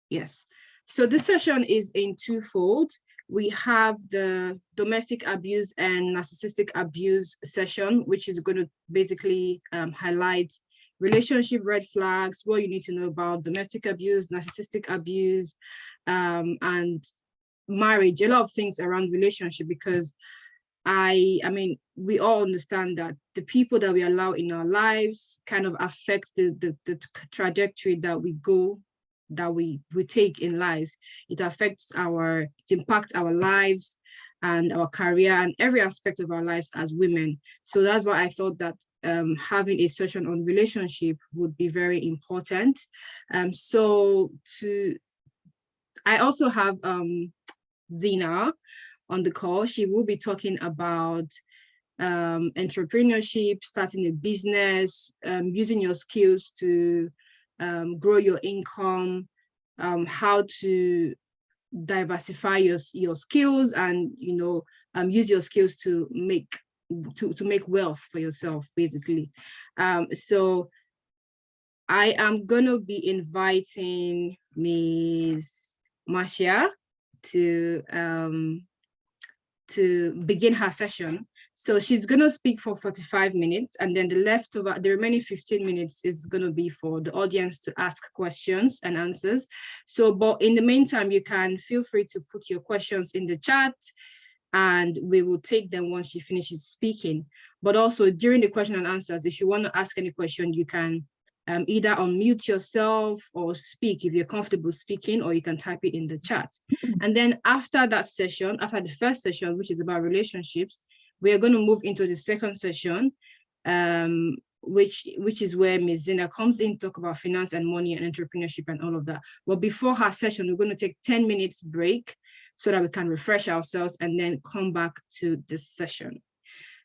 Yes. So this session is in twofold. We have the domestic abuse and narcissistic abuse session, which is going to basically highlight relationship red flags, what you need to know about domestic abuse, narcissistic abuse, and marriage, a lot of things around relationship, because I mean, we all understand that the people that we allow in our lives kind of affect the trajectory that we go, that we take in life. It impacts our lives and our career and every aspect of our lives as women. So that's why I thought that having a session on relationship would be very important. I also have Zina on the call. She will be talking about entrepreneurship, starting a business, using your skills to grow your income, how to diversify your skills, and use your skills to make wealth for yourself, basically. So I am gonna be inviting Ms. Marcia to begin her session. So she's going to speak for 45 minutes, and then the remaining 15 minutes is going to be for the audience to ask questions and answers. So, but in the meantime, you can feel free to put your questions in the chat, and we will take them once she finishes speaking. But also during the question and answers, if you want to ask any question, you can either unmute yourself or speak if you're comfortable speaking, or you can type it in the chat. And then after that session, after the first session, which is about relationships, we are going to move into the second session, which is where Ms. Zina comes in, talk about finance and money and entrepreneurship and all of that. But before her session, we're going to take 10 minutes break so that we can refresh ourselves and then come back to this session.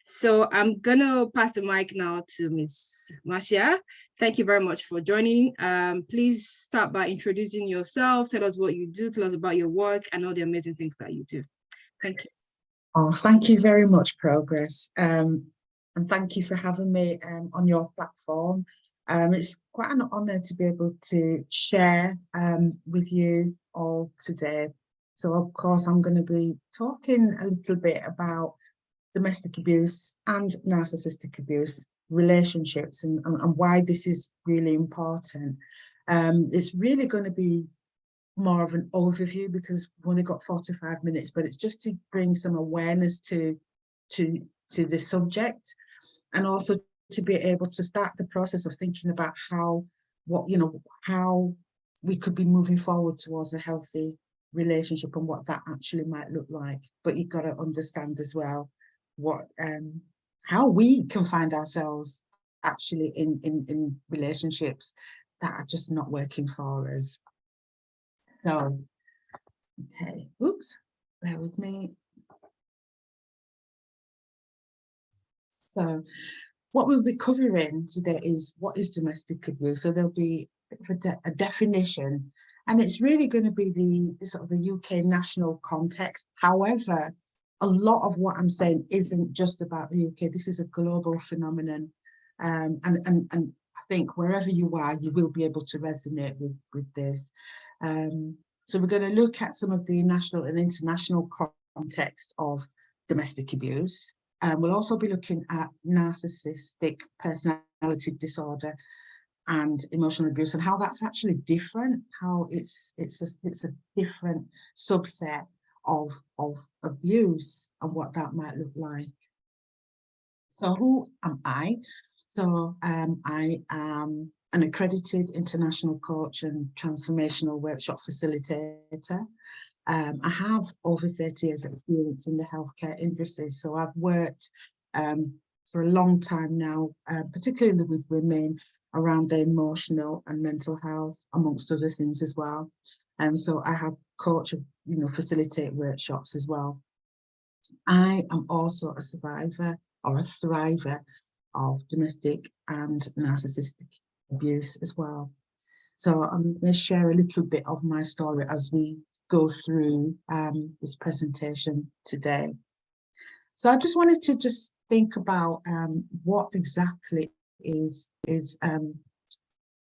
So I'm going to pass the mic now to Ms. Marcia. Thank you very much for joining. Please start by introducing yourself. Tell us what you do, tell us about your work and all the amazing things that you do. Thank you. Oh, thank you very much, Progress. And thank you for having me on your platform. It's quite an honor to be able to share with you all today. So, of course, I'm going to be talking a little bit about domestic abuse and narcissistic abuse relationships, and why this is really important. It's really going to be more of an overview because we've only got 45 minutes, but it's just to bring some awareness to the subject, and also to be able to start the process of thinking about how we could be moving forward towards a healthy relationship and what that actually might look like. But you've got to understand as well how we can find ourselves actually in relationships that are just not working for us. So, okay, oops, bear with me. So what we'll be covering today is what is domestic abuse. So there'll be a definition, and it's really going to be the sort of the UK national context. However, a lot of what I'm saying isn't just about the UK. This is a global phenomenon, and I think wherever you are, you will be able to resonate with this. So we're going to look at some of the national and international context of domestic abuse. We'll also be looking at narcissistic personality disorder and emotional abuse, and how that's actually different, how it's a different subset of abuse and what that might look like. So who am I? So I am an accredited international coach and transformational workshop facilitator. I have over 30 years experience in the healthcare industry. So I've worked for a long time now, particularly with women around their emotional and mental health, amongst other things as well. So I have coach, facilitate workshops as well. I am also a survivor or a thriver of domestic and narcissistic abuse as well. So I'm going to share a little bit of my story as we go through this presentation today. So I just wanted to think about what exactly is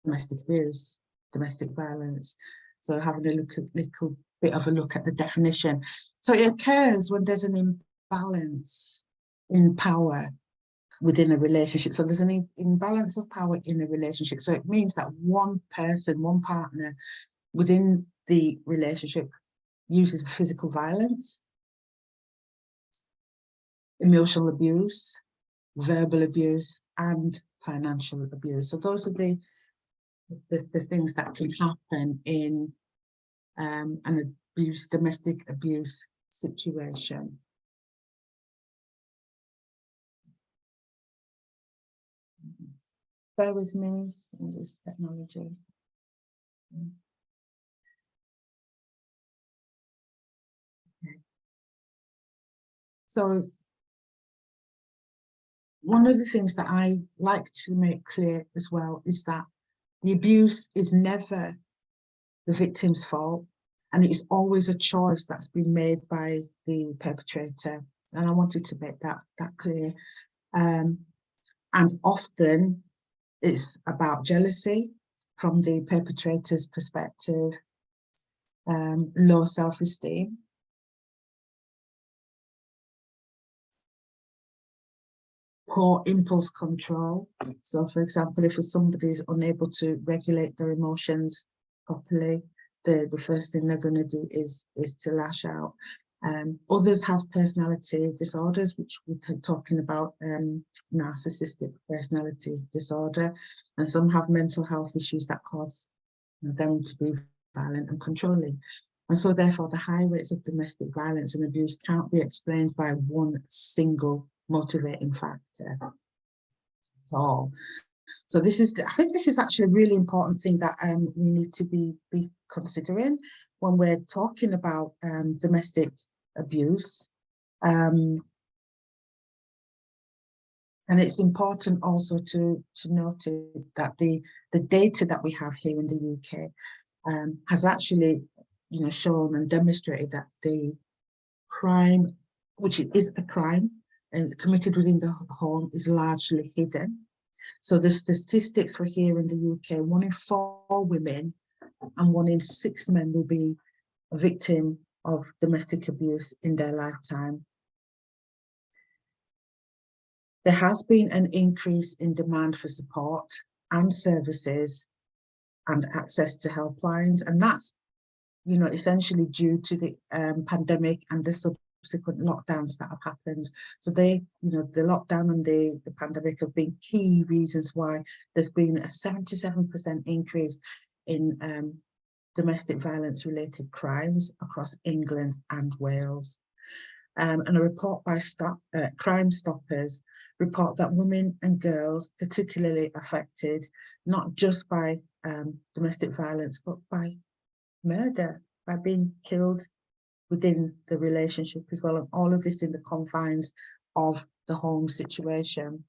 domestic abuse, domestic violence. So having a little bit of a look at the definition. So it occurs when there's an imbalance in power within a relationship. So there's an imbalance of power in a relationship. So it means that one person, one partner within the relationship uses physical violence, emotional abuse, verbal abuse, and financial abuse. So those are the things that can happen in an domestic abuse situation. Bear with me, this technology. Okay. So one of the things that I like to make clear as well is that the abuse is never the victim's fault, and it's always a choice that's been made by the perpetrator. And I wanted to make that clear. And often it's about jealousy from the perpetrator's perspective, low self-esteem, poor impulse control. So for example, if somebody is unable to regulate their emotions properly, the first thing they're going to do is to lash out. Others have personality disorders, which we're talking about, narcissistic personality disorder, and some have mental health issues that cause them to be violent and controlling. And so therefore the high rates of domestic violence and abuse can't be explained by one single motivating factor at all. So this is, I think this is actually a really important thing that we need to be considering when we're talking about domestic abuse. And it's important also to note that the data that we have here in the UK has actually, shown and demonstrated that the crime, which is a crime and committed within the home, is largely hidden. So the statistics for here in the UK, 1 in 4 women and 1 in 6 men will be a victim of domestic abuse in their lifetime. There has been an increase in demand for support and services and access to helplines, and that's, essentially due to the pandemic and the subsequent lockdowns that have happened. So the lockdown and the pandemic have been key reasons why there's been a 77% increase in domestic violence related crimes across England and Wales. And a report by Crime Stoppers report that women and girls particularly affected, not just by domestic violence, but by murder, by being killed within the relationship as well, and all of this in the confines of the home situation.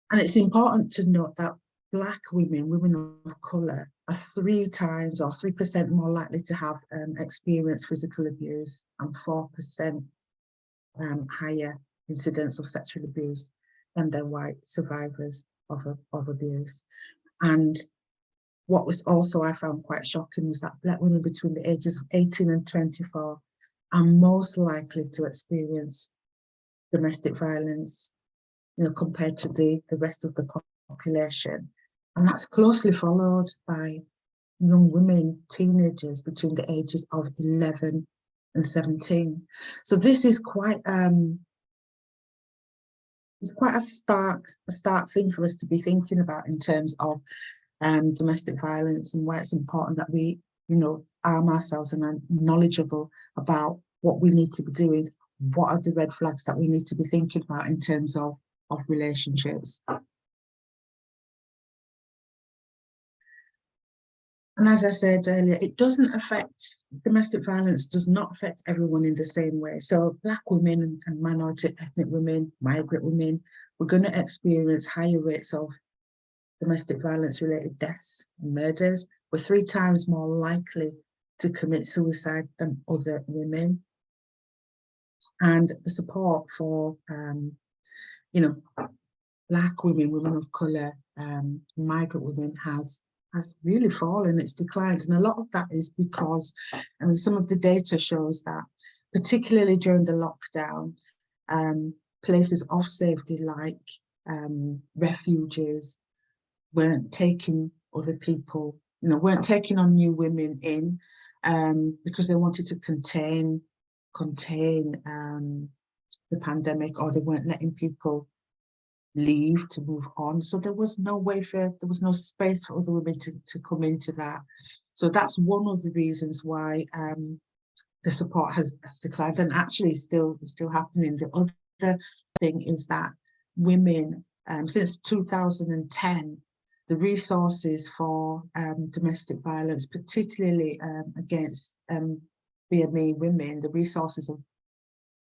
And it's important to note that Black women of colour, are 3 times or 3% more likely to have experienced physical abuse and 4% higher incidence of sexual abuse than their white survivors of abuse. And what was also I found quite shocking was that Black women between the ages of 18 and 24 are most likely to experience domestic violence, compared to the rest of the population. And that's closely followed by young women, teenagers between the ages of 11 and 17. So this is quite it's quite a stark thing for us to be thinking about in terms of domestic violence, and why it's important that we, arm ourselves and are knowledgeable about what we need to be doing. What are the red flags that we need to be thinking about in terms of relationships? And as I said earlier, domestic violence does not affect everyone in the same way. So Black women and minority ethnic women, migrant women, we're going to experience higher rates of domestic violence related deaths and murders. We're 3 times more likely to commit suicide than other women. And the support for, Black women, women of colour, migrant women has has really fallen, it's declined. And a lot of that is because, I mean, some of the data shows that, particularly during the lockdown, places of safety like refuges weren't taking other people, weren't taking on new women in, because they wanted to contain the pandemic, or they weren't letting people leave to move on. So there was no space for other women to come into that. So that's one of the reasons why the support has declined, and actually still happening. The other thing is that women, since 2010, the resources for domestic violence, particularly against BME women, the resources have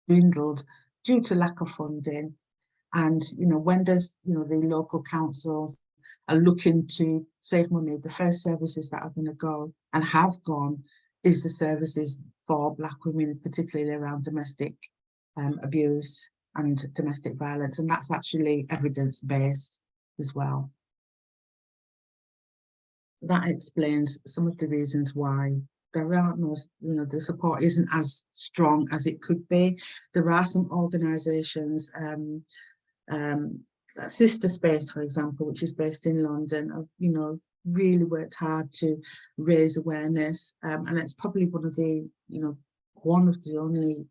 dwindled due to lack of funding. And, when there's, the local councils are looking to save money, the first services that are going to go and have gone is the services for Black women, particularly around domestic abuse and domestic violence. And that's actually evidence-based as well. That explains some of the reasons why there are no, the support isn't as strong as it could be. There are some organisations, Sister Space, for example, which is based in London, have, really worked hard to raise awareness, and it's probably one of the only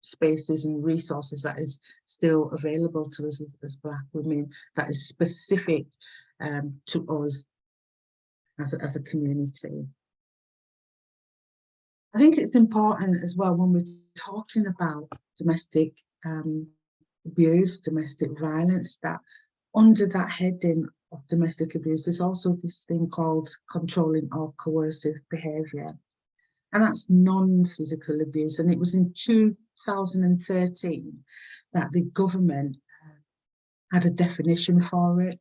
spaces and resources that is still available to us as Black women, that is specific to us as a community. I think it's important as well, when we're talking about domestic abuse, domestic violence, that under that heading of domestic abuse, there's also this thing called controlling or coercive behaviour. And that's non-physical abuse. And it was in 2013 that the government had a definition for it.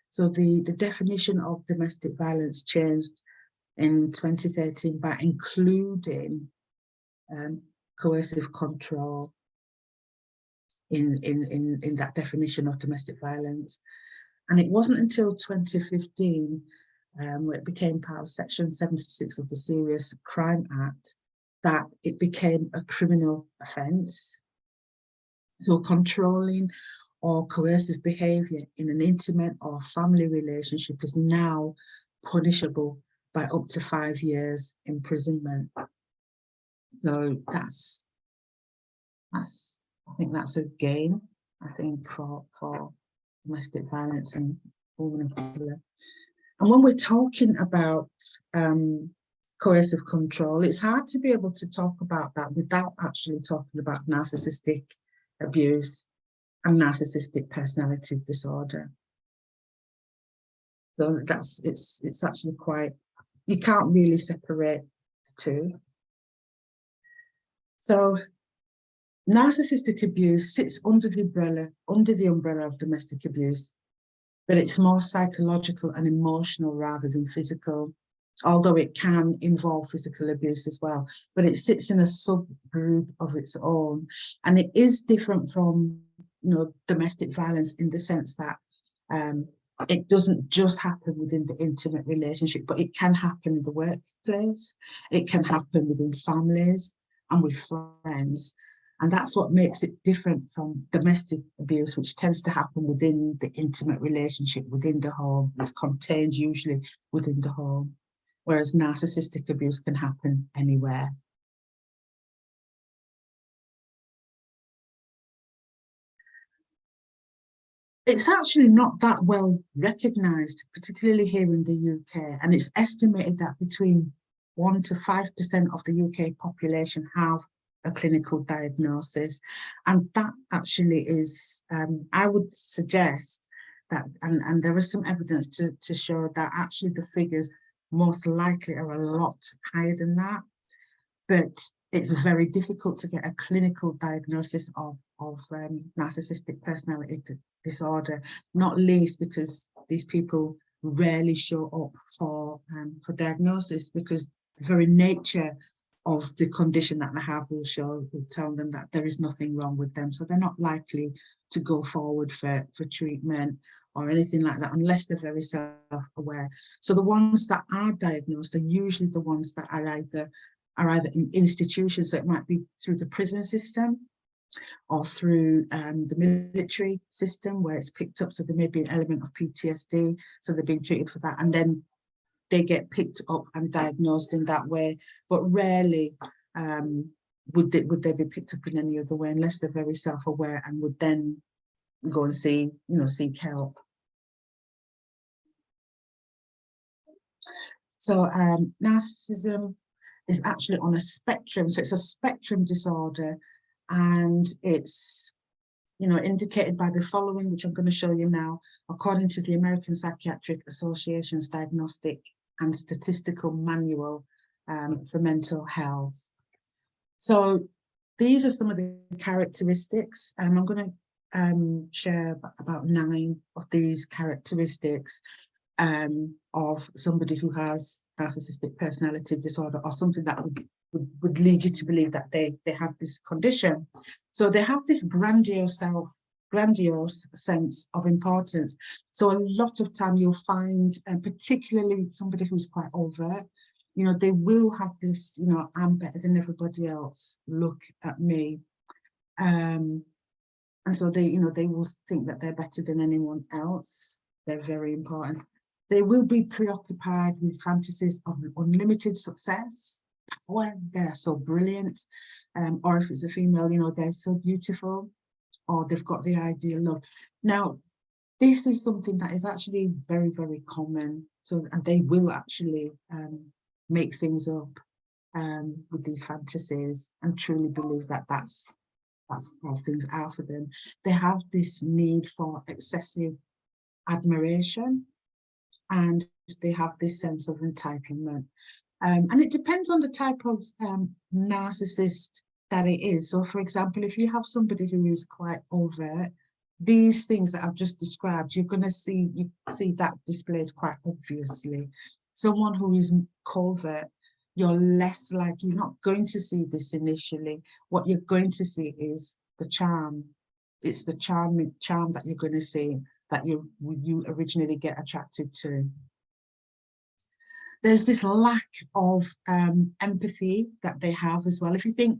So the definition of domestic violence changed in 2013 by including coercive control in that definition of domestic violence. And it wasn't until 2015 where it became part of Section 76 of the Serious Crime Act that it became a criminal offence. So controlling or coercive behaviour in an intimate or family relationship is now punishable by up to 5 years imprisonment. So I think that's a gain, I think, for domestic violence and women in particular. And when we're talking about coercive control, it's hard to be able to talk about that without actually talking about narcissistic abuse and narcissistic personality disorder. So it's actually quite, you can't really separate the two. So narcissistic abuse sits under the umbrella of domestic abuse, but it's more psychological and emotional rather than physical, although it can involve physical abuse as well, but it sits in a subgroup of its own. And it is different from, domestic violence in the sense that it doesn't just happen within the intimate relationship, but it can happen in the workplace. It can happen within families and with friends. And that's what makes it different from domestic abuse, which tends to happen within the intimate relationship, within the home. It's contained usually within the home, whereas narcissistic abuse can happen anywhere. It's actually not that well recognised, particularly here in the UK, and it's estimated that between 1 to 5% of the UK population have a clinical diagnosis. And that actually is, I would suggest that, and there is some evidence to show that actually the figures most likely are a lot higher than that. But it's very difficult to get a clinical diagnosis of narcissistic personality disorder, not least because these people rarely show up for diagnosis, because the very nature of the condition that they have will tell them that there is nothing wrong with them. So they're not likely to go forward for treatment or anything like that, unless they're very self-aware. So the ones that are diagnosed are usually the ones that are either in institutions, so it might be through the prison system or through the military system where it's picked up, so there may be an element of PTSD, so they're being treated for that, and then they get picked up and diagnosed in that way, but rarely would they be picked up in any other way unless they're very self-aware and would then go and seek help. So narcissism is actually on a spectrum. So it's a spectrum disorder, and it's indicated by the following, which I'm going to show you now, according to the American Psychiatric Association's Diagnostic and Statistical Manual for Mental Health. So these are some of the characteristics. I'm going to share about 9 of these characteristics of somebody who has narcissistic personality disorder, or something that would lead you to believe that they have this condition. So they have this grandiose sense of importance. So a lot of time you'll find, particularly somebody who's quite overt, they will have this, I'm better than everybody else, look at me. And so they will think that they're better than anyone else. They're very important. They will be preoccupied with fantasies of unlimited success, power, they're so brilliant. Or if it's a female, they're so beautiful, or they've got the ideal love. Now, this is something that is actually very, very common. So, and they will actually make things up with these fantasies and truly believe that that's how things are for them. They have this need for excessive admiration, and they have this sense of entitlement. And it depends on the type of narcissist that it is. So, for example, if you have somebody who is quite overt, these things that I've just described, you're going to see that displayed quite obviously. Someone who is covert, you're less likely, you're not going to see this initially. What you're going to see is the charm. It's the charm that you're going to see, that you originally get attracted to. There's this lack of empathy that they have as well. If you think,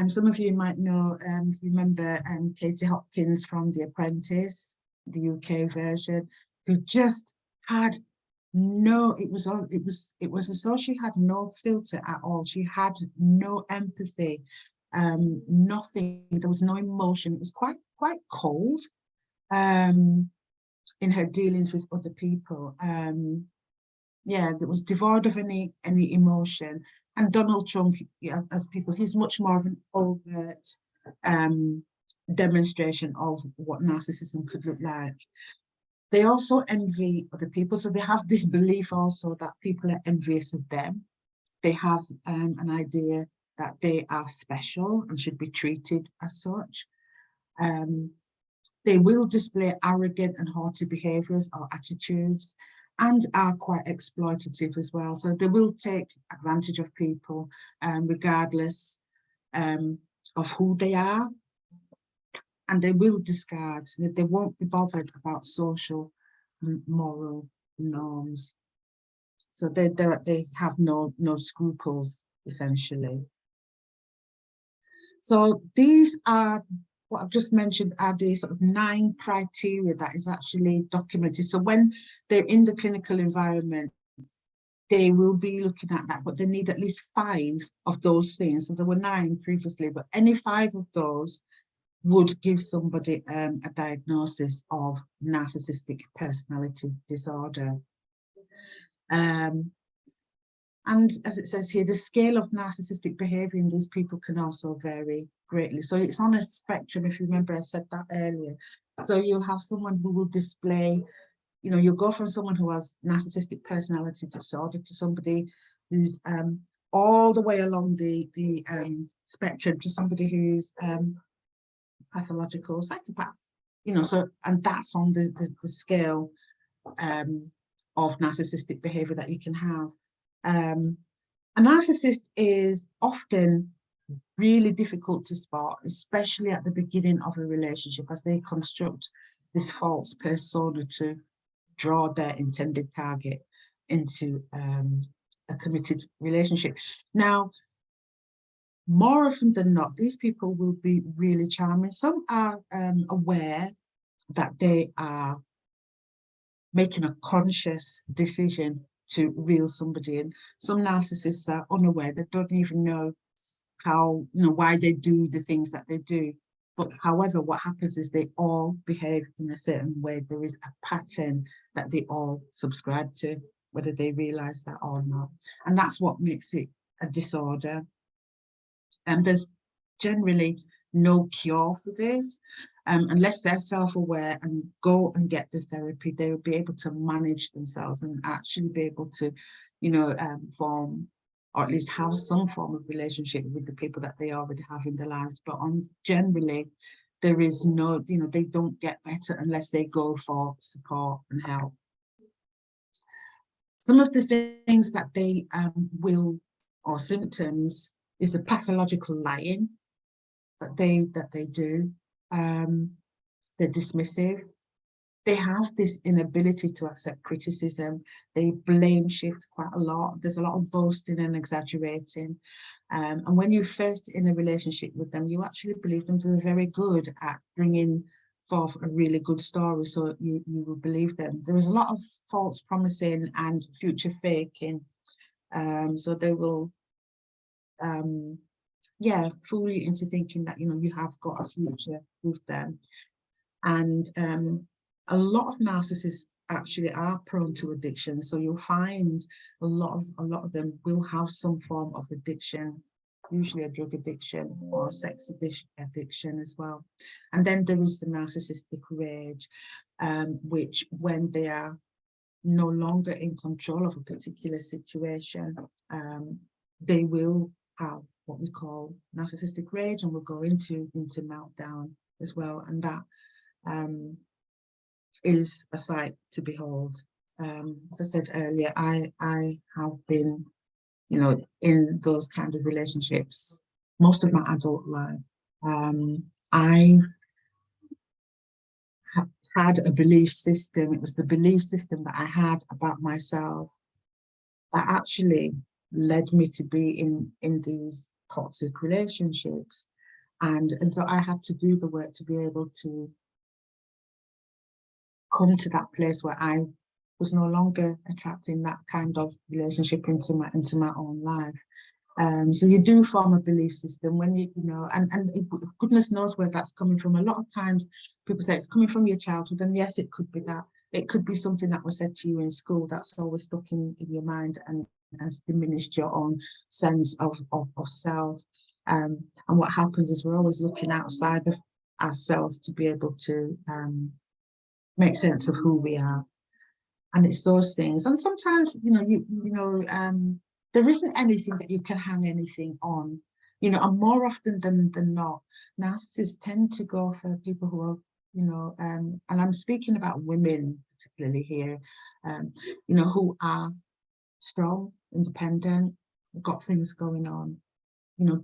some of you might know, remember Katie Hopkins from The Apprentice, the UK version, who just had it was as though she had no filter at all. She had no empathy, nothing. There was no emotion. It was quite cold in her dealings with other people. Yeah, that was devoid of any emotion. And Donald Trump, as people, he's much more of an overt demonstration of what narcissism could look like. They also envy other people, so they have this belief also that people are envious of them. They have an idea that they are special and should be treated as such. They will display arrogant and haughty behaviours or attitudes, and are quite exploitative as well. So they will take advantage of people regardless of who they are, and they will discard. They won't be bothered about social moral norms. So they have no scruples, essentially. So these are, what I've just mentioned, are the sort of 9 criteria that is actually documented. So when they're in the clinical environment, they will be looking at that, but they need at least 5 of those things. So there were 9 previously, but any 5 of those would give somebody a diagnosis of narcissistic personality disorder. And as it says here, the scale of narcissistic behaviour in these people can also vary greatly. So it's on a spectrum, if you remember I said that earlier. So you'll have someone who will display, you'll go from someone who has narcissistic personality disorder to somebody who's all the way along the spectrum to somebody who's pathological psychopath, so, and that's on the scale of narcissistic behaviour that you can have. A narcissist is often really difficult to spot, especially at the beginning of a relationship, as they construct this false persona to draw their intended target into a committed relationship. Now, more often than not, these people will be really charming. Some are aware that they are making a conscious decision to reel somebody in. Some narcissists are unaware, they don't even know how, why they do the things that they do. But however, what happens is they all behave in a certain way. There is a pattern that they all subscribe to, whether they realize that or not. And that's what makes it a disorder. And there's generally no cure for this. Unless they're self-aware and go and get the therapy, they will be able to manage themselves and actually be able to, form, or at least have some form of relationship with the people that they already have in their lives. But generally, there is no, they don't get better unless they go for support and help. Some of the things that they will, or symptoms, is the pathological lying that they do. They're dismissive. They have this inability to accept criticism. They blame shift quite a lot. There's a lot of boasting and exaggerating. And when you're first in a relationship with them, you actually believe them. They're very good at bringing forth a really good story, so you will believe them. There is a lot of false promising and future faking. So they will fool you into thinking that you have got a future with them. And a lot of narcissists actually are prone to addiction. So you'll find a lot of them will have some form of addiction, usually a drug addiction or a sex addiction as well. And then there is the narcissistic rage, which when they are no longer in control of a particular situation, they will have what we call narcissistic rage, and we'll go into meltdown as well. And that is a sight to behold. As I said earlier, I have been, in those kind of relationships most of my adult life. I had a belief system. It was the belief system that I had about myself that actually led me to be in these toxic relationships. And so I had to do the work to be able to come to that place where I was no longer attracting that kind of relationship into my own life. So you do form a belief system when and goodness knows where that's coming from. A lot of times people say it's coming from your childhood, and yes, it could be that. It could be something that was said to you in school that's always stuck in your mind and has diminished your own sense of self. And what happens is we're always looking outside of ourselves to be able to make sense of who we are. And it's those things. And sometimes, there isn't anything that you can hang anything on, and more often than not, narcissists tend to go for people who are, and I'm speaking about women particularly here, who are strong, independent, got things going on.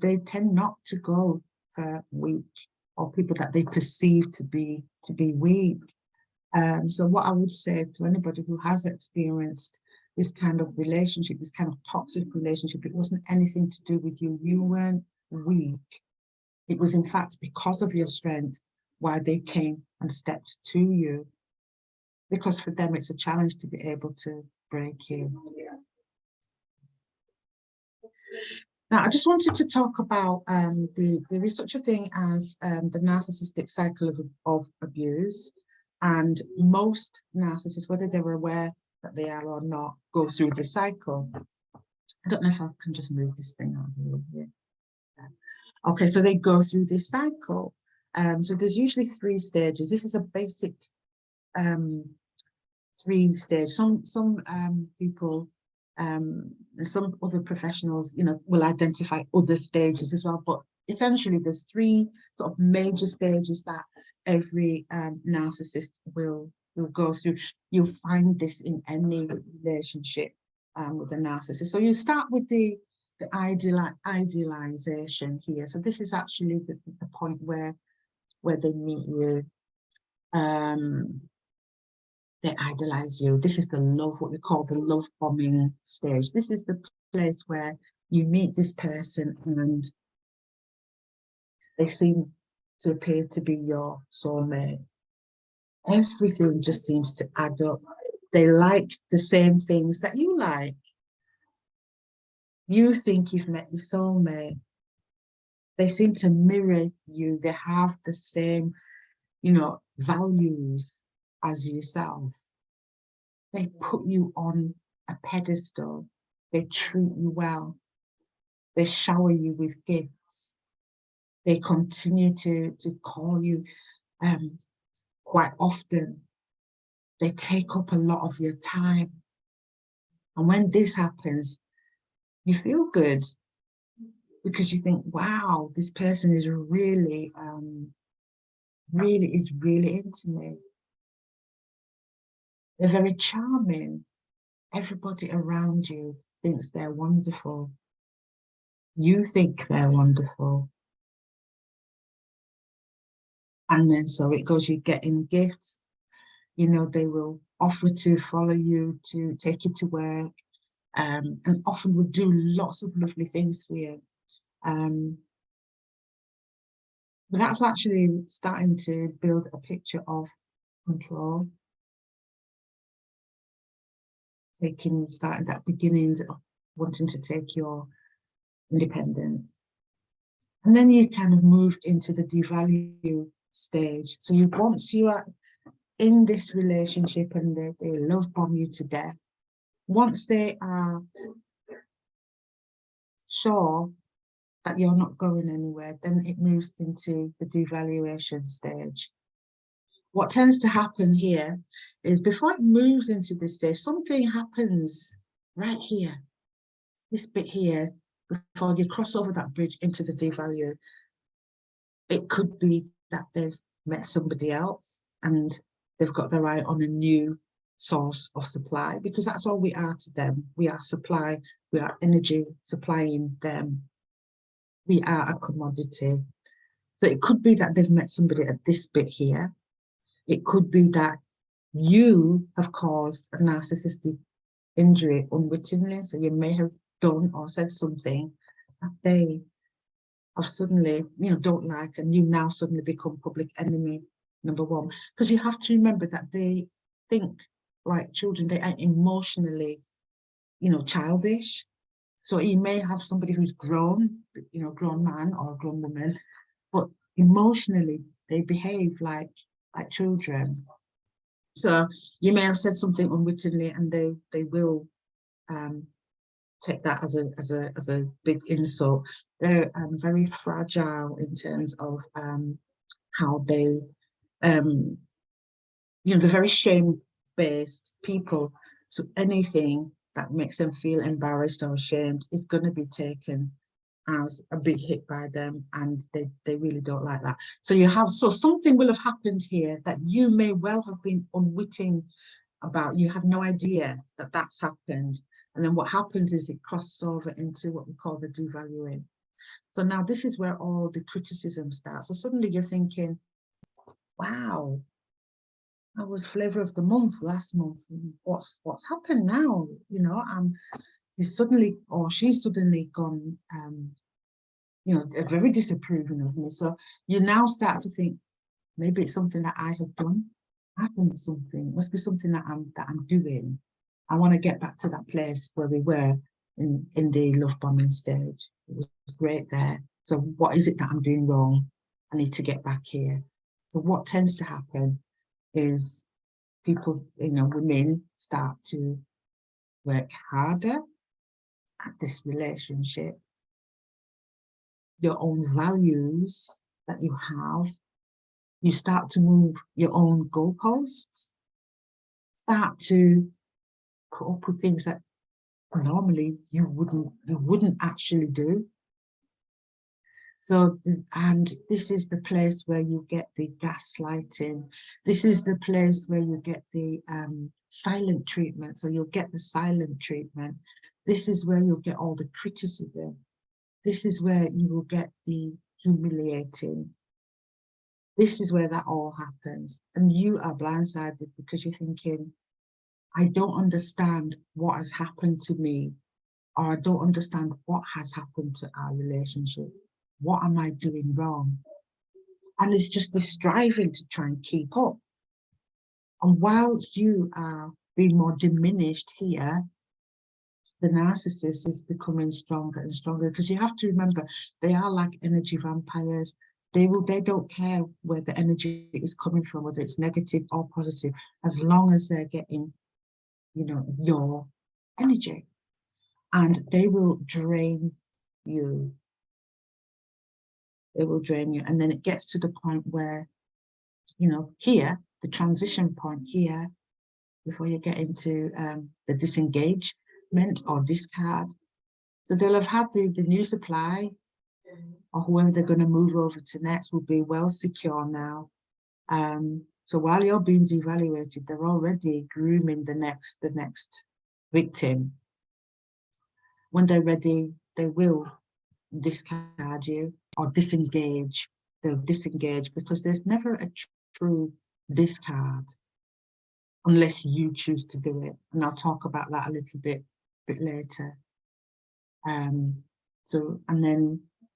They tend not to go for weak or people that they perceive to be weak. So what I would say to anybody who has experienced this kind of relationship, this kind of toxic relationship, it wasn't anything to do with you. You weren't weak. It was in fact because of your strength why they came and stepped to you. Because for them, it's a challenge to be able to break you. Now, I just wanted to talk about there is such a thing as the narcissistic cycle of abuse. And most narcissists, whether they're aware that they are or not, go through the cycle. I don't know if I can just move this thing on here. Okay, so they go through this cycle. So there's usually 3 stages. This is a basic 3 stage. Some people and some other professionals, will identify other stages as well. But essentially, there's 3 sort of major stages that every narcissist will go through. You'll find this in any relationship with a narcissist. So you start with the idealization here. So this is actually the point where they meet you. they idolize you. This is the love, what we call the love bombing stage. This is the place where you meet this person and they seem to appear to be your soulmate. Everything just seems to add up. They like the same things that you like. You think you've met your soulmate. They seem to mirror you. They have the same, values as yourself. They put you on a pedestal. They treat you well. They shower you with gifts. They continue to call you quite often. They take up a lot of your time. And when this happens, you feel good because you think, wow, this person is really into me. They're very charming. Everybody around you thinks they're wonderful. You think they're wonderful. And then so it goes, you get in gifts. They will offer to follow you, to take you to work, and often will do lots of lovely things for you. But that's actually starting to build a picture of control. Starting that beginnings of wanting to take your independence. And then you kind of move into the devalue stage. So once you are in this relationship and they love bomb you to death, once they are sure that you're not going anywhere, then it moves into the devaluation stage. What tends to happen here is before it moves into this stage, something happens right here, this bit here, before you cross over that bridge into the devalue. It could be that they've met somebody else and they've got their eye on a new source of supply, because that's all we are to them. We are supply, we are energy supplying them. We are a commodity. So it could be that they've met somebody at this bit here. It could be that you have caused a narcissistic injury unwittingly. So you may have done or said something that they have suddenly, don't like, and you now suddenly become public enemy number one. Because you have to remember that they think like children, they are emotionally, childish. So you may have somebody who's grown, grown man or a grown woman, but emotionally they behave like children. So you may have said something unwittingly, and they will take that as a big insult. They're very fragile in terms of how they, they're very shame-based people. So anything that makes them feel embarrassed or ashamed is going to be taken as a big hit by them, and they really don't like that. So something will have happened here that you may well have been unwitting about. You have no idea that that's happened. And then what happens is it crosses over into what we call the devaluing. So now this is where all the criticism starts. So suddenly you're thinking, wow, I was flavor of the month last month. What's happened now? He's suddenly, or she's suddenly gone, very disapproving of me. So you now start to think, maybe it's something that I have done. I've done something. Must be something that I'm doing. I want to get back to that place where we were in the love bombing stage. It was great there. So what is it that I'm doing wrong? I need to get back here. So what tends to happen is people, women start to work harder at this relationship. Your own values that you have, you start to move your own goalposts, start to put up with things that normally you wouldn't actually do. So, and this is the place where you get the gaslighting. This is the place where you get the silent treatment. So you'll get the silent treatment. This is where you'll get all the criticism. This is where you will get the humiliating. This is where that all happens. And you are blindsided because you're thinking, I don't understand what has happened to me, or I don't understand what has happened to our relationship. What am I doing wrong? And it's just this striving to try and keep up. And whilst you are being more diminished here, the narcissist is becoming stronger and stronger, because you have to remember, they are like energy vampires. They don't care where the energy is coming from, whether it's negative or positive, as long as they're getting, your energy. And they will drain you. They will drain you. And then it gets to the point where, here, the transition point here, before you get into the disengagement or discard. So they'll have had the new supply, or whoever they're going to move over to next will be well secure now. So while you're being devaluated, they're already grooming the next victim. When they're ready, they will discard you or disengage. They'll disengage, because there's never a true discard unless you choose to do it. And I'll talk about that a little bit later.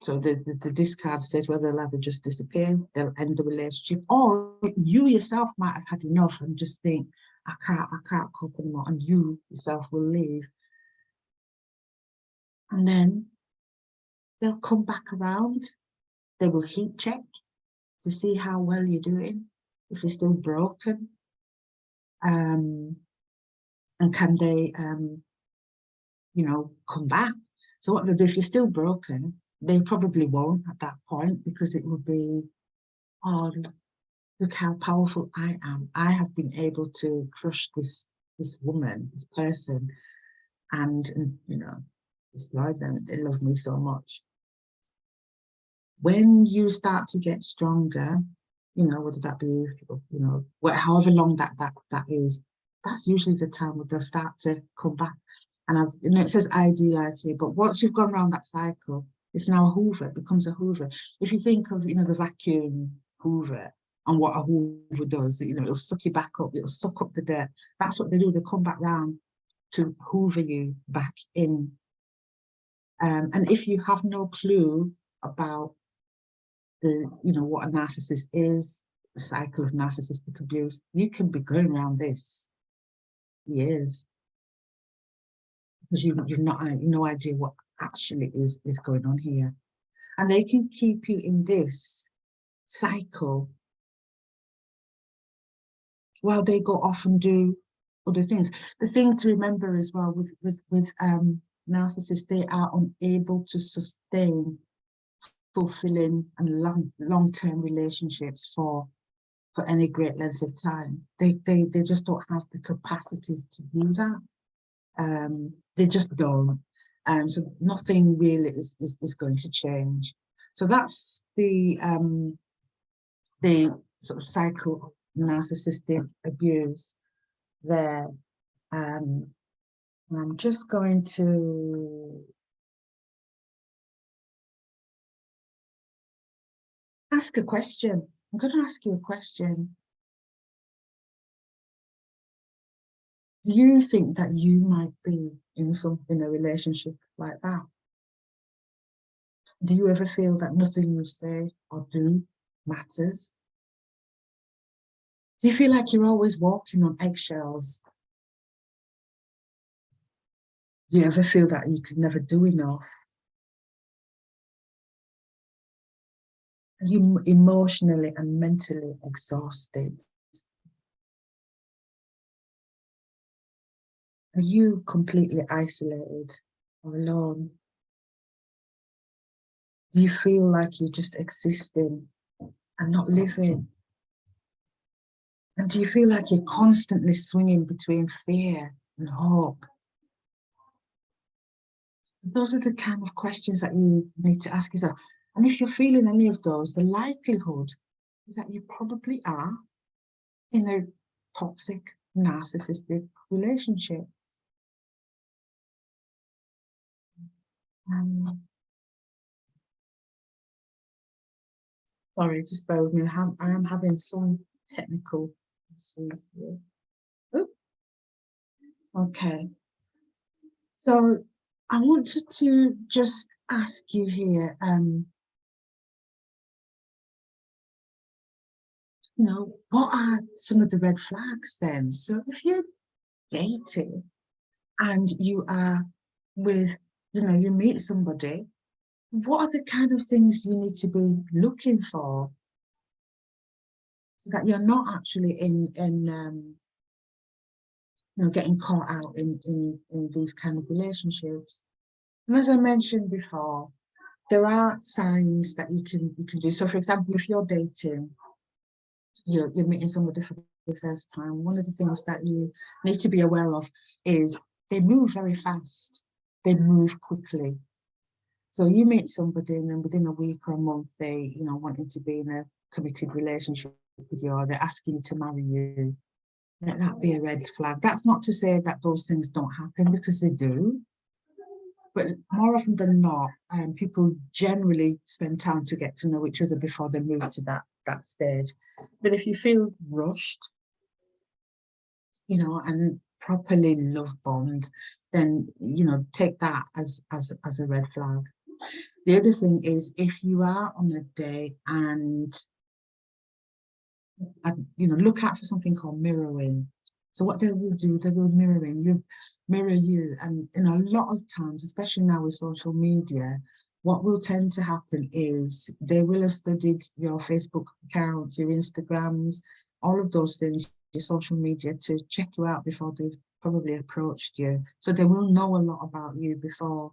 So the discard stage, where they'll either just disappear, they'll end the relationship, or you yourself might have had enough and just think, I can't cope anymore, and you yourself will leave. And then they'll come back around. They will heat check to see how well you're doing, if you're still broken. And can they, come back? So what they'll do, if you're still broken, they probably won't at that point, because it will be, oh, look how powerful I am. I have been able to crush this woman, this person, and destroy them. They love me so much. When you start to get stronger, whether that be, however long that is, that's usually the time where they'll start to come back. And it says idealize here, but once you've gone around that cycle, it's now a hoover. It becomes a hoover. If you think of, the vacuum hoover and what a hoover does, it'll suck you back up. It'll suck up the dirt. That's what they do. They come back round to hoover you back in. And if you have no clue about what a narcissist is, the cycle of narcissistic abuse, you can be going around this years, because you've no idea what actually is going on here. And they can keep you in this cycle while they go off and do other things. The thing to remember as well with narcissists, they are unable to sustain fulfilling and long-term relationships for any great length of time. They just don't have the capacity to do that. They just don't. So nothing really is going to change. So that's the sort of cycle of narcissistic abuse there. And I'm just going to ask a question. I'm going to ask you a question. Do you think that you might be in a relationship like that? Do you ever feel that nothing you say or do matters? Do you feel like you're always walking on eggshells? Do you ever feel that you could never do enough? Are you emotionally and mentally exhausted? Are you completely isolated or alone? Do you feel like you're just existing and not living? And do you feel like you're constantly swinging between fear and hope? Those are the kind of questions that you need to ask yourself. And if you're feeling any of those, the likelihood is that you probably are in a toxic, narcissistic relationship. Sorry, just bear with me. I am having some technical issues here. Oop, okay. So I wanted to just ask you here, what are some of the red flags then? So if you're dating and you are with, you meet somebody, what are the kind of things you need to be looking for so that you're not actually getting caught out in these kind of relationships? And as I mentioned before, there are signs that you can do. So for example, if you're dating, you're meeting somebody for the first time, one of the things that you need to be aware of is they move very fast. They move quickly. So you meet somebody and then within a week or a month, they, wanting to be in a committed relationship with you, or they're asking you to marry you. Let that be a red flag. That's not to say that those things don't happen, because they do. But more often than not, people generally spend time to get to know each other before they move to that stage. But if you feel rushed, and properly love bombed, then take that as a red flag. The other thing is, if you are on a date and look out for something called mirroring. So what they will do, they will mirror you. And a lot of times, especially now with social media, what will tend to happen is they will have studied your Facebook account, your Instagrams, all of those things, your social media, to check you out before they've probably approached you. So they will know a lot about you before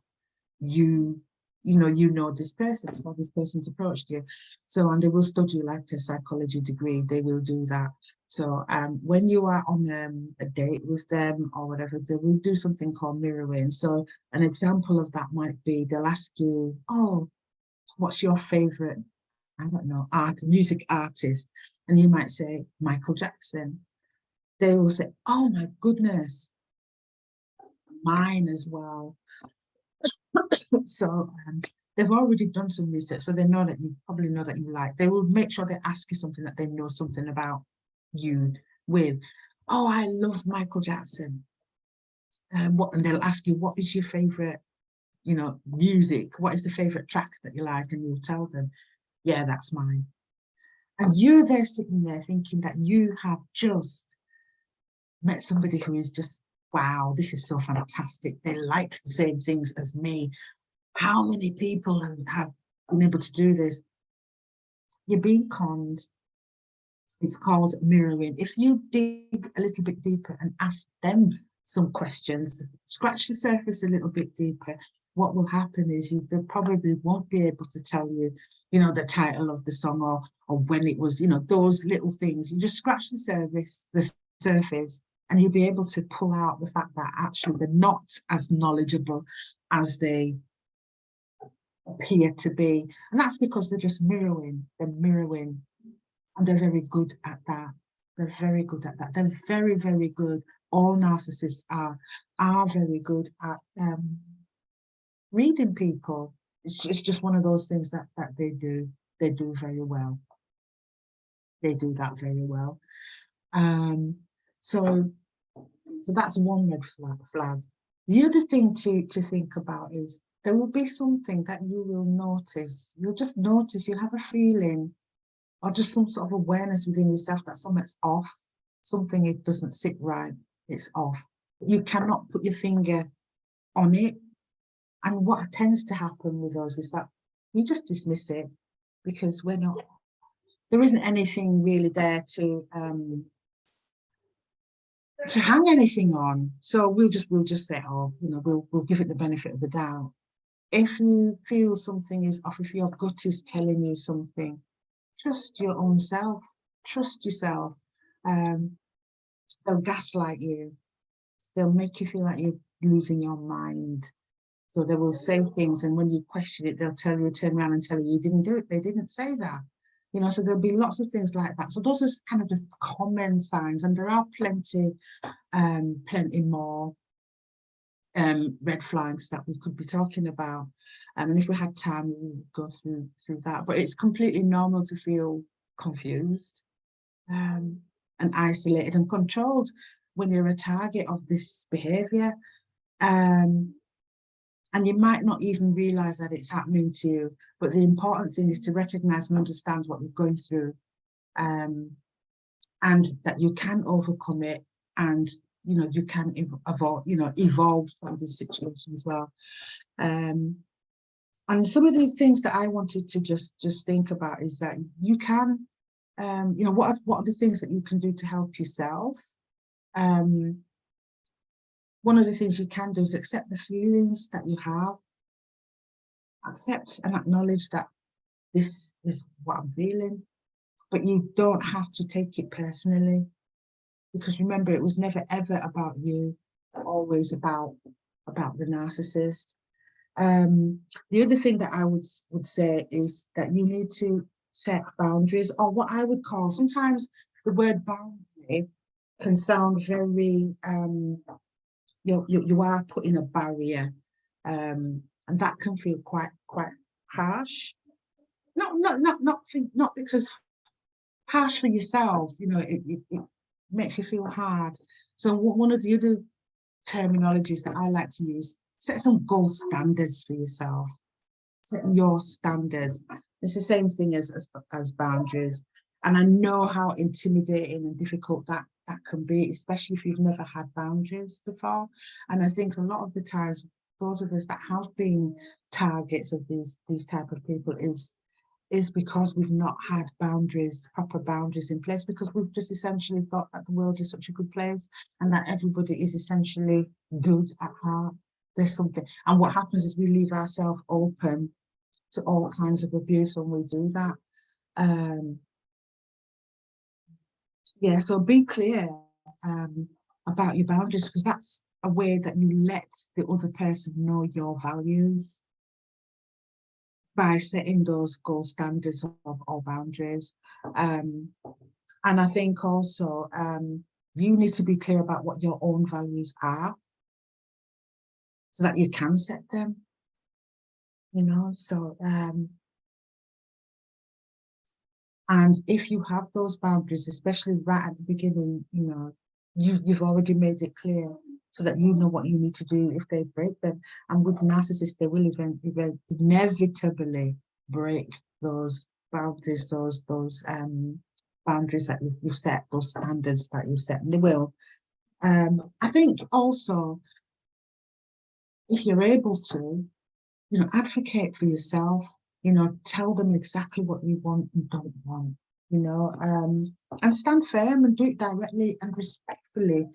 this person, before this person's approached you. So, and they will study you like a psychology degree. They will do that. So when you are on a date with them or whatever, they will do something called mirroring. So an example of that might be they'll ask you, oh, what's your favorite, I don't know, music artist? And you might say Michael Jackson. They will say, oh my goodness, mine as well. So they've already done some research, so they know that you probably know that you like. They will make sure they ask you something that they know something about you with. Oh, I love Michael Jackson. And they'll ask you, what is your favorite, music? What is the favorite track that you like? And you'll tell them, yeah, that's mine. And you're there sitting there thinking that you have just met somebody who is just, wow, this is so fantastic. They like the same things as me. How many people have been able to do this? You're being conned. It's called mirroring. If you dig a little bit deeper and ask them some questions, scratch the surface a little bit deeper, what will happen is they probably won't be able to tell you, the title of the song or when it was, those little things. You just scratch the surface, and you'll be able to pull out the fact that actually they're not as knowledgeable as they appear to be. And that's because they're just mirroring. They're mirroring. And they're very good at that. They're very good at that. They're very, very good. All narcissists are very good at reading people. It's just one of those things that they do. They do very well. They do that very well. So that's one red flag. The other thing to think about is there will be something that you will notice. You'll just notice, you'll have a feeling or just some sort of awareness within yourself that something's off, something it doesn't sit right, it's off. You cannot put your finger on it. And what tends to happen with us is that we just dismiss it because there isn't anything really there to hang anything on. So we'll just say, oh, we'll give it the benefit of the doubt. If you feel something is off, if your gut is telling you something, trust your own self, trust yourself. They'll gaslight you. They'll make you feel like you're losing your mind. So they will say things, and when you question it, they'll turn around and tell you, you didn't do it. They didn't say that. So there'll be lots of things like that. So those are kind of the common signs, and there are plenty more. red flags that we could be talking about. And if we had time, we would go through that. But it's completely normal to feel confused and isolated and controlled when you're a target of this behaviour. And you might not even realise that it's happening to you. But the important thing is to recognise and understand what you're going through, and that you can overcome it, and you can evolve from this situation as well. And some of the things that I wanted to just think about is that you can, what are the things that you can do to help yourself? One of the things you can do is accept the feelings that you have, accept and acknowledge that this is what I'm feeling, but you don't have to take it personally, because remember, it was never ever about you, always about the narcissist. The other thing that I would say is that you need to set boundaries, or what I would call, sometimes the word boundary can sound very, you are putting a barrier, and that can feel quite harsh. Not because harsh for yourself, it makes you feel hard. So one of the other terminologies that I like to use, set some gold standards for yourself. Set your standards. It's the same thing as boundaries. And I know how intimidating and difficult that can be, especially if you've never had boundaries before. And I think a lot of the times, those of us that have been targets of these type of people is because we've not had proper boundaries in place, because we've just essentially thought that the world is such a good place and that everybody is essentially good at heart. There's something, and what happens is we leave ourselves open to all kinds of abuse when we do that. Yeah, so be clear about your boundaries, because that's a way that you let the other person know your values, by setting those gold standards or boundaries. And I think also you need to be clear about what your own values are, so that you can set them, so and if you have those boundaries, especially right at the beginning, you've already made it clear, so that you know what you need to do if they break them. And with narcissists, they will inevitably break those boundaries, those boundaries that you've set, those standards that you've set, and they will. I think also, if you're able to, advocate for yourself, tell them exactly what you want and don't want, and stand firm and do it directly and respectfully,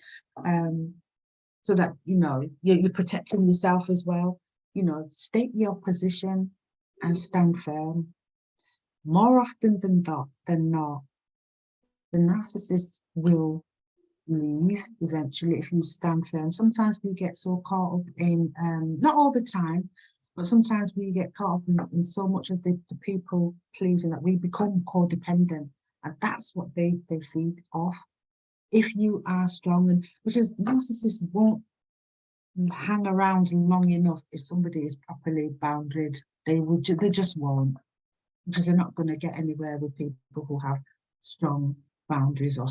so that, you're protecting yourself as well. State your position and stand firm. More often than not, the narcissist will leave eventually if you stand firm. Sometimes we get so caught up in, not all the time, but sometimes we get caught up in so much of the people pleasing that we become codependent, and that's what they feed off. If you are strong, and because narcissists won't hang around long enough if somebody is properly boundaried, they just won't, because they're not going to get anywhere with people who have strong boundaries or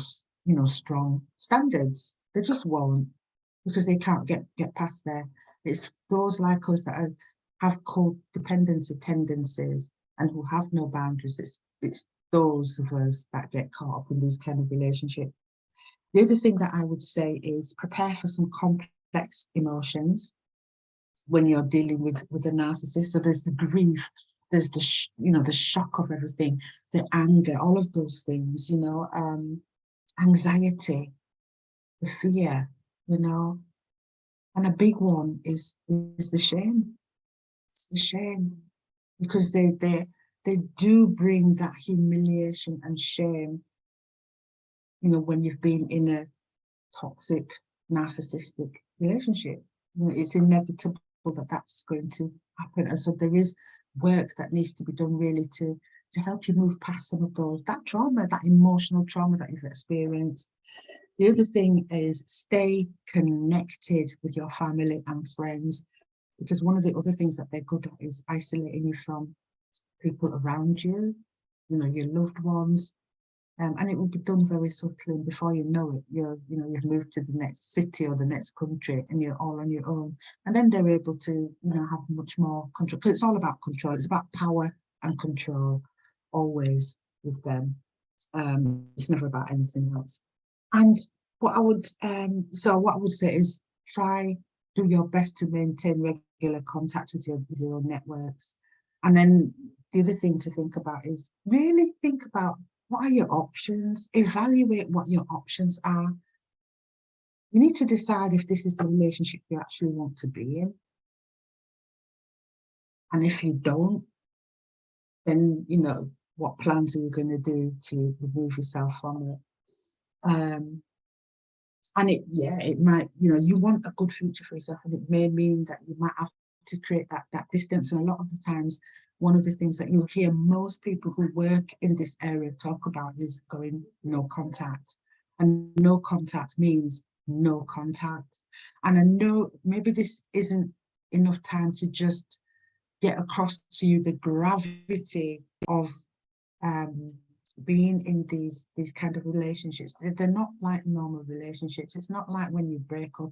strong standards. They just won't, because they can't get past there. It's those like us that have codependency tendencies and who have no boundaries. It's those of us that get caught up in these kind of relationships. The other thing that I would say is prepare for some complex emotions when you're dealing with a narcissist. So there's the grief, there's the shock of everything, the anger, all of those things, anxiety, the fear, and a big one is the shame. It's the shame, because they do bring that humiliation and shame, when you've been in a toxic, narcissistic relationship. It's inevitable that that's going to happen. And so there is work that needs to be done really to help you move past some of that trauma, that emotional trauma that you've experienced. The other thing is stay connected with your family and friends, because one of the other things that they're good at is isolating you from people around you, your loved ones. And it will be done very subtly, and before you know it, you've moved to the next city or the next country, and you're all on your own. And then they're able to, have much more control, because it's all about control. It's about power and control, always with them. It's never about anything else. And what I would, what I would say is do your best to maintain regular contact with your networks. And then the other thing to think about is really think about, what are your options? Evaluate what your options are. You need to decide if this is the relationship you actually want to be in. And if you don't, then, what plans are you going to do to remove yourself from it? And it might, you want a good future for yourself, and it may mean that you might have to create that distance. And a lot of the times, one of the things that you'll hear most people who work in this area talk about is going no contact. And no contact means no contact. And I know maybe this isn't enough time to just get across to you the gravity of being in these kind of relationships. They're not like normal relationships. It's not like when you break up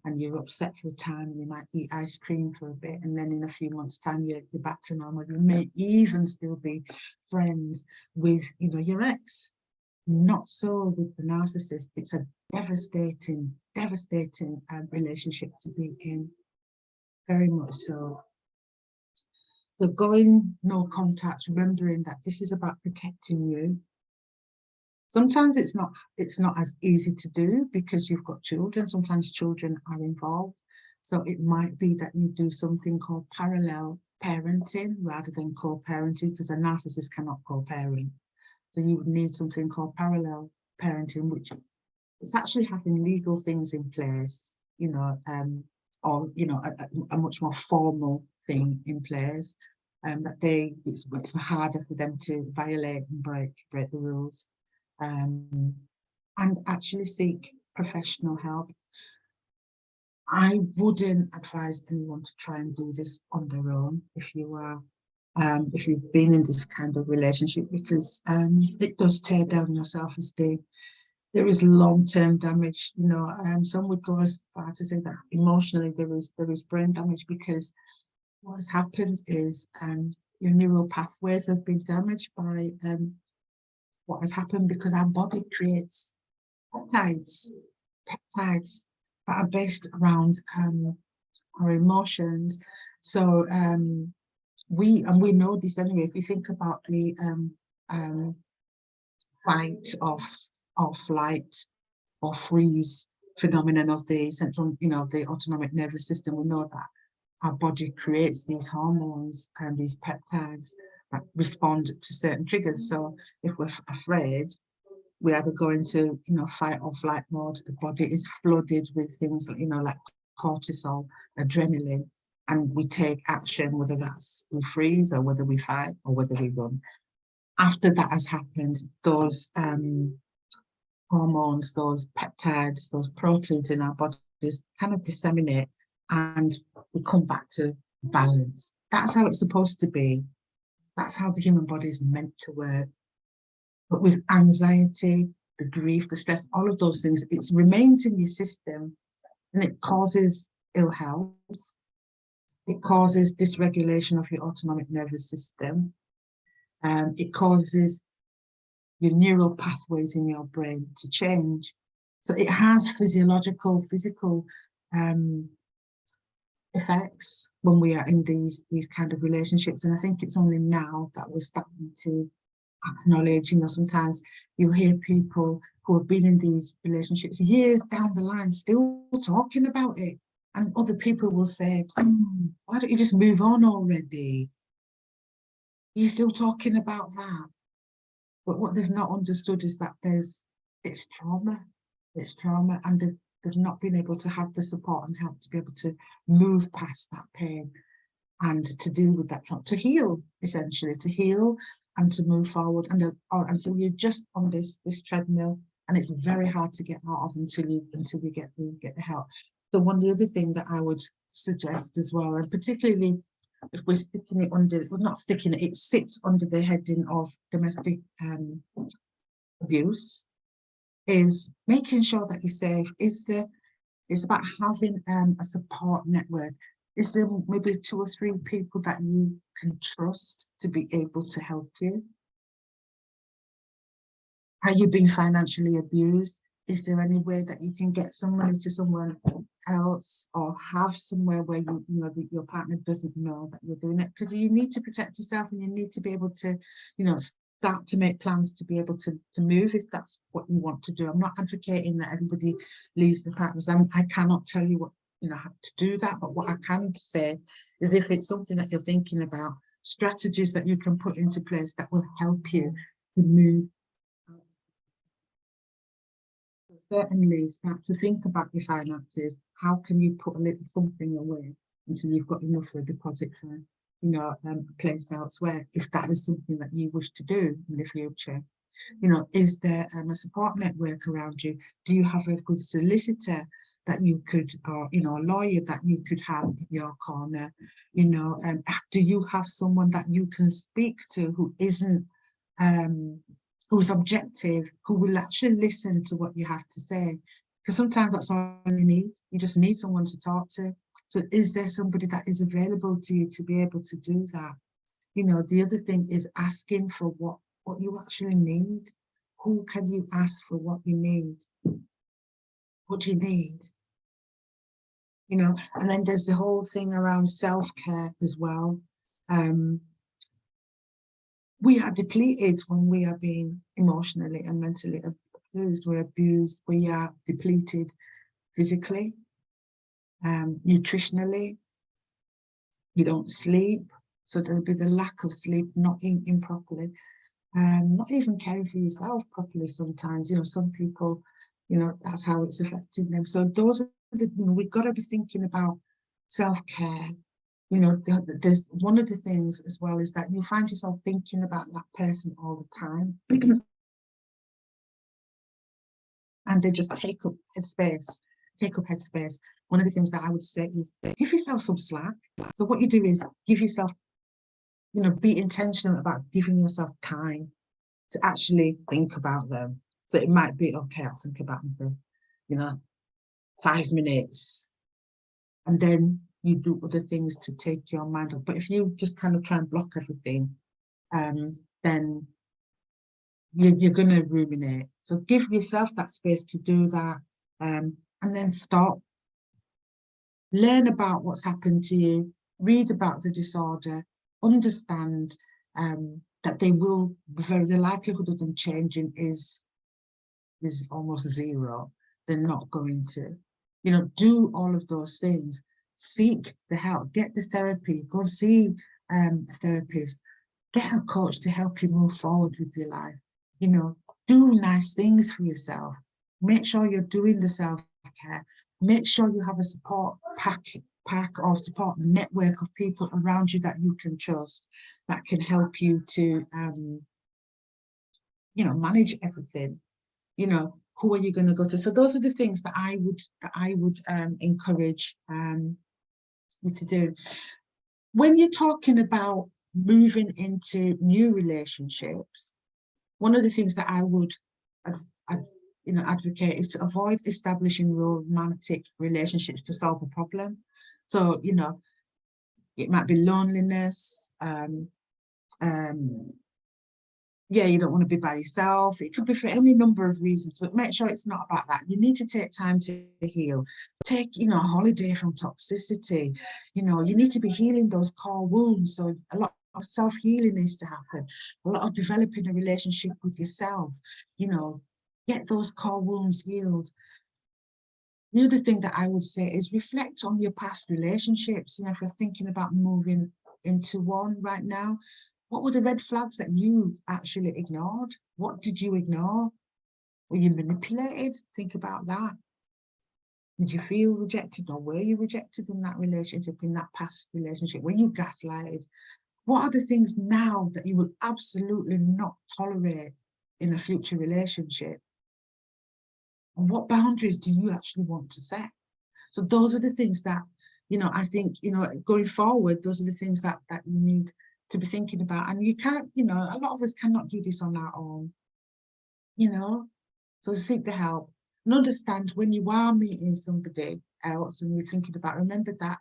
and you're upset for a time, and you might eat ice cream for a bit, and then in a few months' time you're back to normal. You may even still be friends with your ex. Not so with the narcissist. It's a devastating relationship to be in, very much so. So going no contact, remembering that this is about protecting you. Sometimes it's not as easy to do because you've got children. Sometimes children are involved. So it might be that you do something called parallel parenting rather than co-parenting, because a narcissist cannot co-parent. So you would need something called parallel parenting, which is actually having legal things in place, or a much more formal thing in place, that it's harder for them to violate and break the rules, and actually seek professional help. I wouldn't advise anyone to try and do this on their own if you've been in this kind of relationship, because it does tear down your self-esteem. There is long-term damage. Some would go as far to say that emotionally there is brain damage, because what has happened is your neural pathways have been damaged by what has happened, because our body creates peptides that are based around our emotions. So we know this anyway. If we think about the fight or flight or freeze phenomenon of the central, the autonomic nervous system, we know that our body creates these hormones and these peptides that respond to certain triggers. So if we're afraid, we either go into fight or flight mode. The body is flooded with things like cortisol, adrenaline, and we take action, whether that's we freeze or whether we fight or whether we run. After that has happened, those hormones, those peptides, those proteins in our bodies kind of disseminate, and we come back to balance. That's how it's supposed to be. That's how the human body is meant to work. But with anxiety, the grief, the stress, all of those things, it remains in your system, and it causes ill health. It causes dysregulation of your autonomic nervous system. It causes your neural pathways in your brain to change. So it has physical effects when we are in these kind of relationships. And I think it's only now that we're starting to acknowledge, sometimes you hear people who have been in these relationships years down the line still talking about it. And other people will say, why don't you just move on already? You're still talking about that. But what they've not understood is that it's trauma, and they've not been able to have the support and help to be able to move past that pain and to deal with that trauma, to heal, essentially, to heal and to move forward. And so you're just on this treadmill, and it's very hard to get out of until you get the help. So one of the other thing that I would suggest as well, and particularly if we're sticking it under, we're not sticking it, it sits under the heading of domestic abuse, is making sure that you're safe. It's about having a support network. Is there maybe 2 or 3 people that you can trust to be able to help you? Are you being financially abused? Is there any way that you can get some money to someone else, or have somewhere where you know that your partner doesn't know that you're doing it? Because you need to protect yourself, and you need to be able to, you know, start to make plans to be able to move if that's what you want to do. I'm not advocating that everybody leaves their partners. I cannot tell you what, you know, how to do that, but what I can say is, if it's something that you're thinking about, strategies that you can put into place that will help you to move. Certainly start to think about your finances. How can you put a little something away until you've got enough for a deposit for, you know, a place elsewhere, if that is something that you wish to do in the future. You know, is there a support network around you? Do you have a good solicitor that you could, or, you know, a lawyer that you could have in your corner? You know, do you have someone that you can speak to who isn't who's objective, who will actually listen to what you have to say? Because sometimes that's all you need. You just need someone to talk to. So is there somebody that is available to you to be able to do that? You know, the other thing is asking for what you actually need. Who can you ask for what you need? What do you need? You know, and then there's the whole thing around self-care as well. We are depleted when we are being emotionally and mentally abused. We're abused. We are depleted physically, nutritionally. You don't sleep, so there'll be the lack of sleep, not eating properly, not even caring for yourself properly sometimes. You know, some people, you know, that's how it's affecting them. So those are the, you know, we've got to be thinking about self-care. You know, there's one of the things as well is that you find yourself thinking about that person all the time. And they just take up headspace. One of the things that I would say is give yourself some slack. So what you do is give yourself, you know, be intentional about giving yourself time to actually think about them. So it might be, okay, I'll think about them for, you know, 5 minutes. And then you do other things to take your mind off. But if you just kind of try and block everything, then you're going to ruminate. So give yourself that space to do that, and then stop. Learn about what's happened to you, read about the disorder, understand that the likelihood of them changing is almost zero. They're not going to. You know, do all of those things. Seek the help, get the therapy, go and see a therapist, get a coach to help you move forward with your life. You know, do nice things for yourself. Make sure you're doing the self-care. Make sure you have a support pack or support network of people around you that you can trust, that can help you to, you know, manage everything. You know, who are you going to go to? So those are the things that I would encourage you to do. When you're talking about moving into new relationships, one of the things that I would you know, advocate is to avoid establishing romantic relationships to solve a problem. So, you know, it might be loneliness, yeah, you don't want to be by yourself. It could be for any number of reasons, but make sure it's not about that. You need to take time to heal. Take, you know, a holiday from toxicity. You know, you need to be healing those core wounds. So a lot of self-healing needs to happen. A lot of developing a relationship with yourself. You know, get those core wounds healed. The other thing that I would say is reflect on your past relationships. You know, if you're thinking about moving into one right now, what were the red flags that you actually ignored? What did you ignore? Were you manipulated? Think about that. Did you feel rejected, or were you rejected in that relationship, in that past relationship? Were you gaslighted? What are the things now that you will absolutely not tolerate in a future relationship? And what boundaries do you actually want to set? So those are the things that, I think, going forward, those are the things that you need to be thinking about. And you can't, a lot of us cannot do this on our own, so seek the help and understand when you are meeting somebody else and you're thinking about, remember that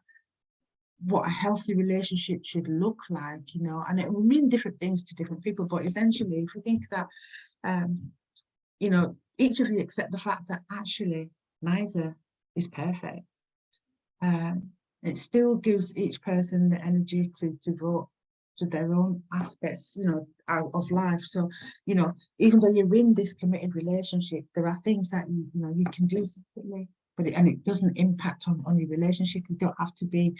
what a healthy relationship should look like, and it will mean different things to different people. But essentially, if you think that, each of you accept the fact that actually neither is perfect, it still gives each person the energy to devote to their own aspects, out of life. So, even though you're in this committed relationship, there are things that you can do separately, but it doesn't impact on your relationship. You don't have to be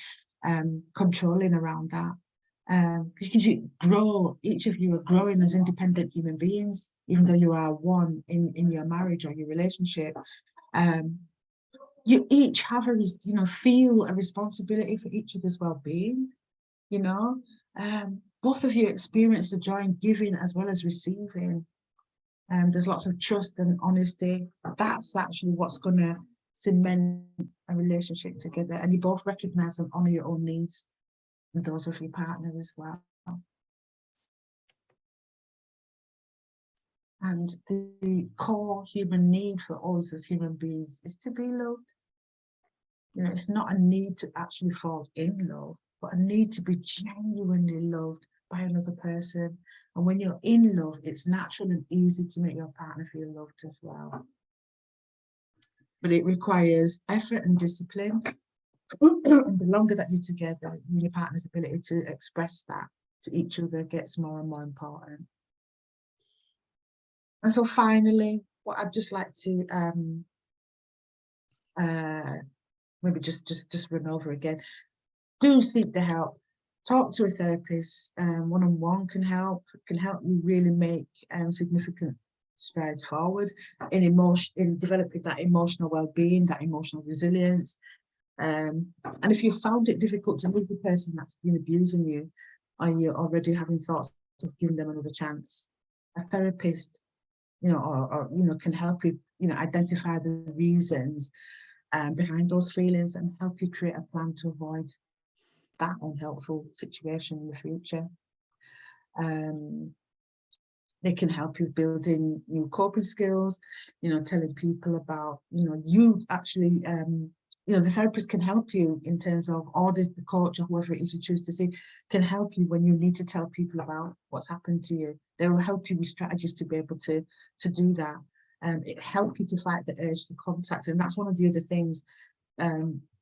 controlling around that. Because each of you are growing as independent human beings, even though you are one in your marriage or your relationship. You each have feel a responsibility for each other's well-being. Both of you experience the joy in giving as well as receiving. There's lots of trust and honesty. That's actually what's going to cement a relationship together, and you both recognize and honor your own needs and those of your partner as well. And the core human need for us as human beings is to be loved. It's not a need to actually fall in love, but a need to be genuinely loved by another person. And when you're in love, it's natural and easy to make your partner feel loved as well. But it requires effort and discipline. And the longer that you're together, your partner's ability to express that to each other gets more and more important. And so finally, what I'd just like to maybe just run over again. Do seek the help. Talk to a therapist. One-on-one can help you really make significant strides forward in developing that emotional well-being, that emotional resilience. And if you found it difficult to leave the person that's been abusing you, or you're already having thoughts of giving them another chance, a therapist, can help you, identify the reasons behind those feelings and help you create a plan to avoid that unhelpful situation in the future. They can help you building new coping skills, telling people about, you actually, the therapist can help you in terms of, or the coach or whoever it is you choose to see, can help you when you need to tell people about what's happened to you. They will help you with strategies to be able to do that. It helps you to fight the urge to contact. And that's one of the other things.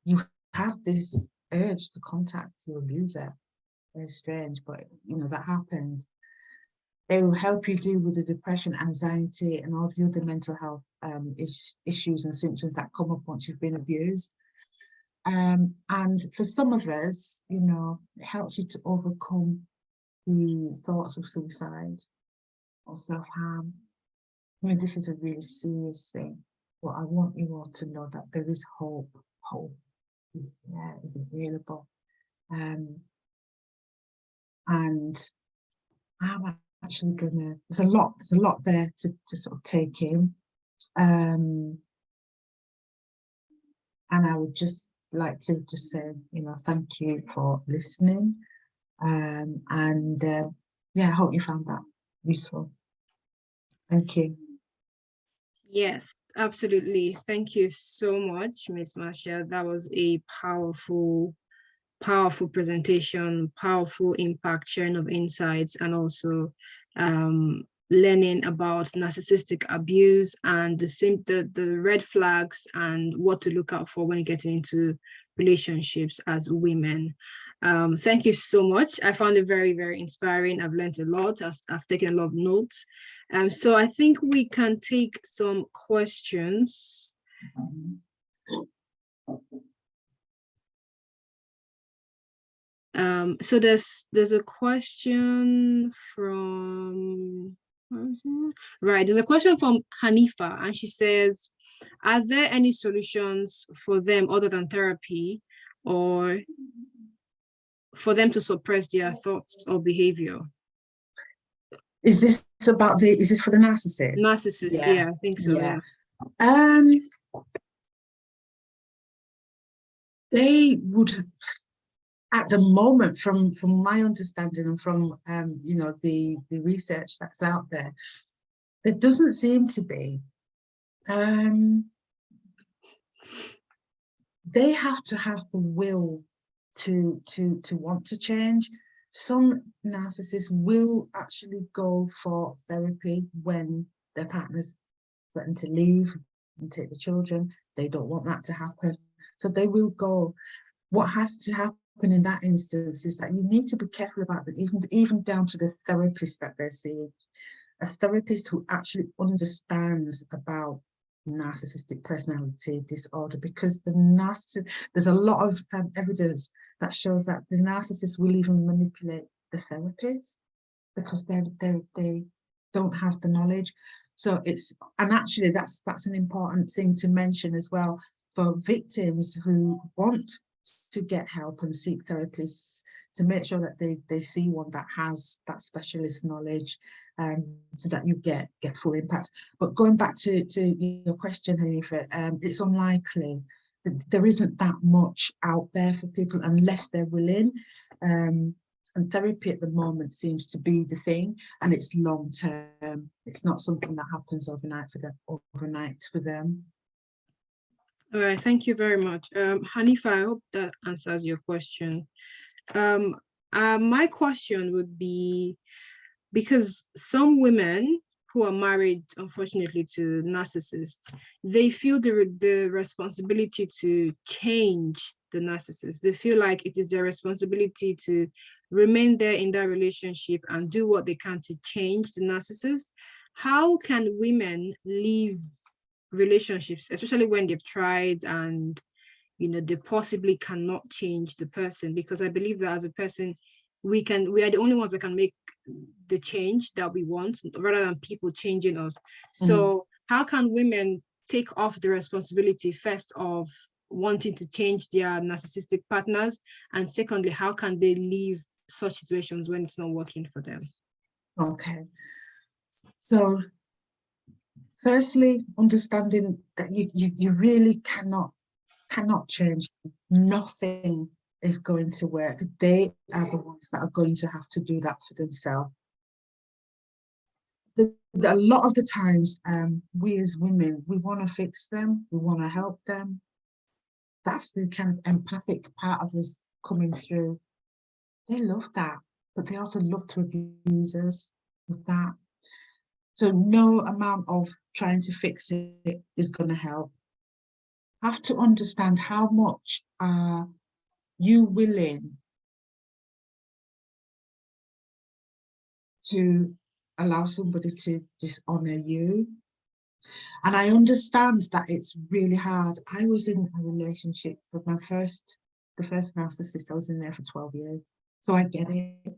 You have this urge to contact your abuser. Very strange, but that happens. They will help you deal with the depression, anxiety, and all the other mental health issues and symptoms that come up once you've been abused. And for some of us, it helps you to overcome the thoughts of suicide or self-harm. I mean, this is a really serious thing, but I want you all to know that there is hope. Hope is there, is available. And I'm actually there's a lot there to sort of take in. And I would just like to just say, thank you for listening. Yeah, I hope you found that useful. Thank you. Yes, absolutely. Thank you so much, Miss Marcia. That was a powerful presentation, powerful impact, sharing of insights, and also learning about narcissistic abuse and the red flags and what to look out for when getting into relationships as women. Thank you so much. I found it very, very inspiring. I've learned a lot. I've taken a lot of notes. So I think we can take some questions. So there's a question from, right, there's a question from Hanifa, and she says, are there any solutions for them other than therapy, or for them to suppress their thoughts or behavior? Is this for the narcissist? Narcissist, yeah, I think so. Yeah. They would, at the moment, from my understanding and from you know, the research that's out there, there doesn't seem to be. They have to have the will to want to change. Some narcissists will actually go for therapy when their partners threaten to leave and take the children. They don't want that to happen, so they will go. What has to happen in that instance is that you need to be careful about that, even down to the therapist that they're seeing. A therapist who actually understands about narcissistic personality disorder, because the narcissist, there's a lot of evidence that shows that the narcissist will even manipulate the therapist because they don't have the knowledge. So it's, and actually that's an important thing to mention as well for victims who want to get help and seek therapists, to make sure that they see one that has that specialist knowledge, so that you get full impact. But going back to your question, Hanifa, it's unlikely that there isn't that much out there for people unless they're willing. And therapy at the moment seems to be the thing, and it's long term. It's not something that happens overnight for them. All right, thank you very much. Hanifa, I hope that answers your question. My question would be, because some women who are married, unfortunately, to narcissists, they feel the responsibility to change the narcissist. They feel like it is their responsibility to remain there in that relationship and do what they can to change the narcissist. How can women leave relationships, especially when they've tried and they possibly cannot change the person? Because I believe that as a person, we are the only ones that can make the change that we want, rather than people changing us. So how can women take off the responsibility, first, of wanting to change their narcissistic partners, and secondly, how can they leave such situations when it's not working for them? Okay, so firstly, understanding that you really cannot change. Nothing is going to work. They are the ones that are going to have to do that for themselves. A lot of the times, we as women, we want to fix them, we want to help them. That's the kind of empathic part of us coming through. They love that, but they also love to abuse us with that. So no amount of trying to fix it is going to help. Have to understand how much are you willing to allow somebody to dishonor you. And I understand that it's really hard. I was in a relationship with the first narcissist. I was in there for 12 years. So I get it.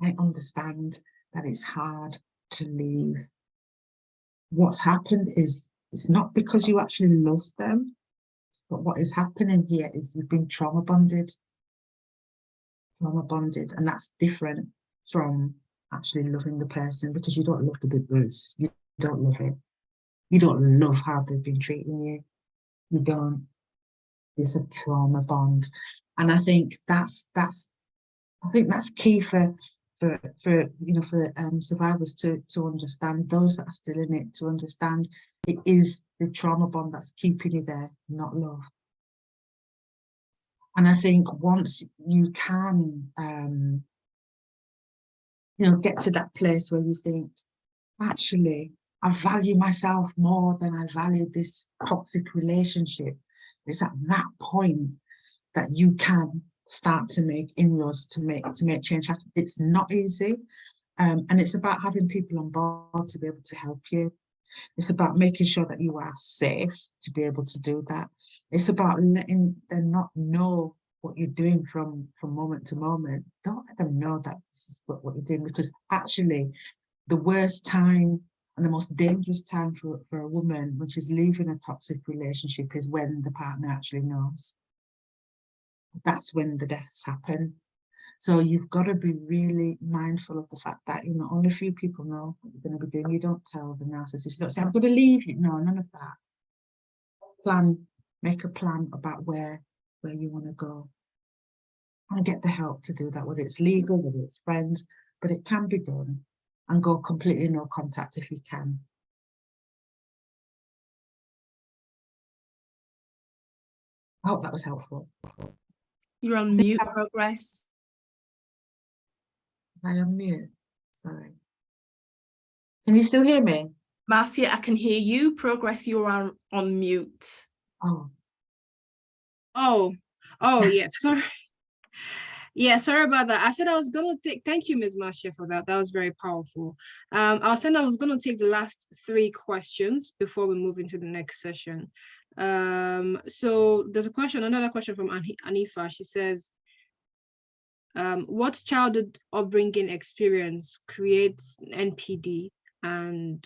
I understand that it's hard to leave. What's happened is, it's not because you actually love them, but what is happening here is you've been trauma bonded, and that's different from actually loving the person, because you don't love the big boots. You don't love it. You don't love how they've been treating you. You don't. It's a trauma bond, and I think that's key for survivors to understand. Those that are still in it, to understand it is the trauma bond that's keeping you there, not love. And I think once you can, get to that place where you think, actually, I value myself more than I value this toxic relationship. It's at that point that you can start to make inroads, to make change happen. It's not easy, and it's about having people on board to be able to help you. It's about making sure that you are safe to be able to do that. It's about letting them not know what you're doing from moment to moment. Don't let them know that this is what you're doing, because actually the worst time and the most dangerous time for a woman when she's leaving a toxic relationship is when the partner actually knows. That's when the deaths happen. So you've got to be really mindful of the fact that, you know, only a few people know what you're going to be doing. You don't tell the narcissist, you don't say, I'm going to leave you. No, none of that. Make a plan about where you want to go and get the help to do that, whether it's legal, whether it's friends, but it can be done, and go completely no contact if you can. I hope that was helpful. You're on mute, Progress. I am mute. Sorry. Can you still hear me? Marcia, I can hear you. Progress, you're on mute. Oh. Oh, yeah. Sorry. Yeah, sorry about that. I said I was going to take, thank you, Ms. Marcia, for that. That was very powerful. I was going to take the last 3 questions before we move into the next session. So there's another question from Anifa. She says, what childhood upbringing experience creates NPD? And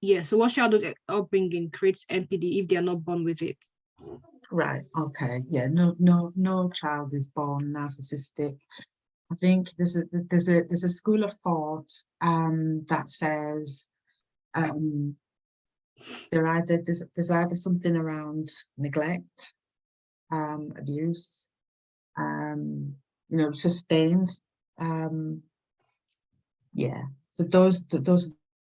yeah, so what childhood upbringing creates NPD if they are not born with it? Right. Okay. Yeah. No child is born narcissistic. I think there's a school of thought that says there's either something around neglect, abuse, you know, sustained. Yeah. So those are